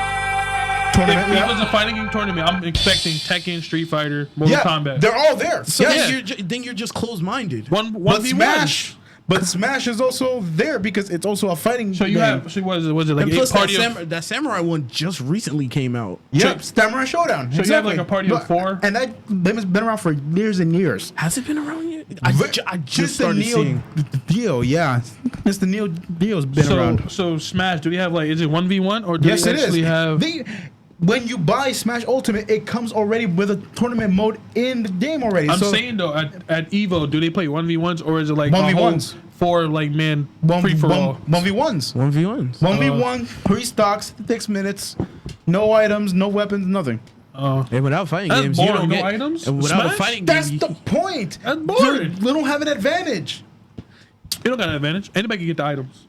Tournament. if Yeah. EVO's a fighting game tournament, I'm expecting Tekken, Street Fighter, Mortal Kombat. They're all there. So Yes. then you're just closed-minded. One But v1. Smash. But Smash is also there because it's also a fighting So you game. have. So was it like And a plus, party that samurai one just recently came out. Yep, Samurai Showdown. So you have, like, a party of 4? And that game has been around for years and years. Has it been around yet? I just Since the started seeing. Neo, yeah. Since the Neo's been around. So Smash, do they have like? Is it 1v1 or do Yes, they it actually is. have? When you buy Smash Ultimate, it comes already with a tournament mode in the game already. I'm so saying though, at EVO, do they play 1v1s or is it like 1v1s. 4 like man free for all? 1v1s. 1v1s. 1v1, pre-stocks, 6 minutes, no items, no weapons, nothing. And without fighting That's games, boring. you don't No get items? And without Smash? a fighting That's game, the point. That's boring. They don't have an advantage. You don't got an advantage. Anybody can get the items.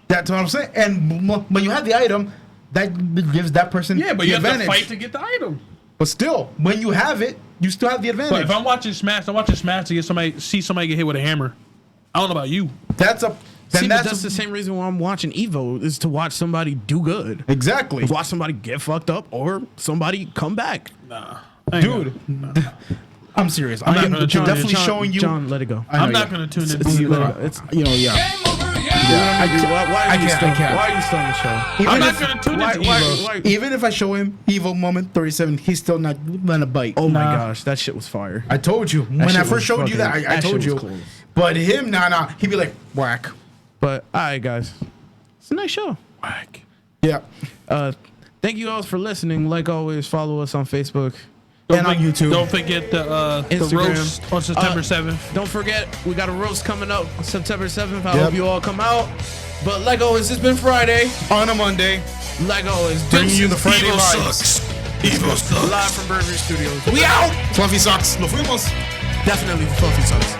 That's what I'm saying. And when you have the item, that gives that person Yeah, but the you have advantage. to fight to get the item. But still, when you have it, you still have the But advantage. if I'm watching Smash to get see somebody get hit with a hammer. I don't know about you. That's a. See, Then but that's that's the same reason why I'm watching EVO is to watch somebody do good. exactly, Watch somebody get fucked up or somebody come back. dude. I'm serious. I'm not not gonna tune in. definitely John, showing you. John, let it go. I know I'm not you. gonna tune in. It's, to EVO. it's, You know, yeah. Game over, yeah. why are you can't- still? I can't. Why are you still on the show? Even I'm not if- gonna tune Why, into why, EVO. why, Even if I show him Evo Moment 37, he's still not gonna bite. oh my Nah. gosh, that shit was fire. I told you when shit I was first showed you that. fucking- I that told shit you. was cool. But him, nah. He'd be like whack. But all right, guys, it's a nice show. Whack. Yeah. Thank you guys for listening. Like always, follow us on Facebook. And on YouTube. Don't forget the Instagram. roast on September 7th. Don't forget, we got a roast coming up on September 7th. I Yep. hope you all come out. But like always, it's been Friday. On a Monday, Like always, bringing you the Friday Evo vibes. Evo sucks. live from Burberry Studios. We out. Fluffy socks. Nos fuimos. Definitely Fluffy Sucks.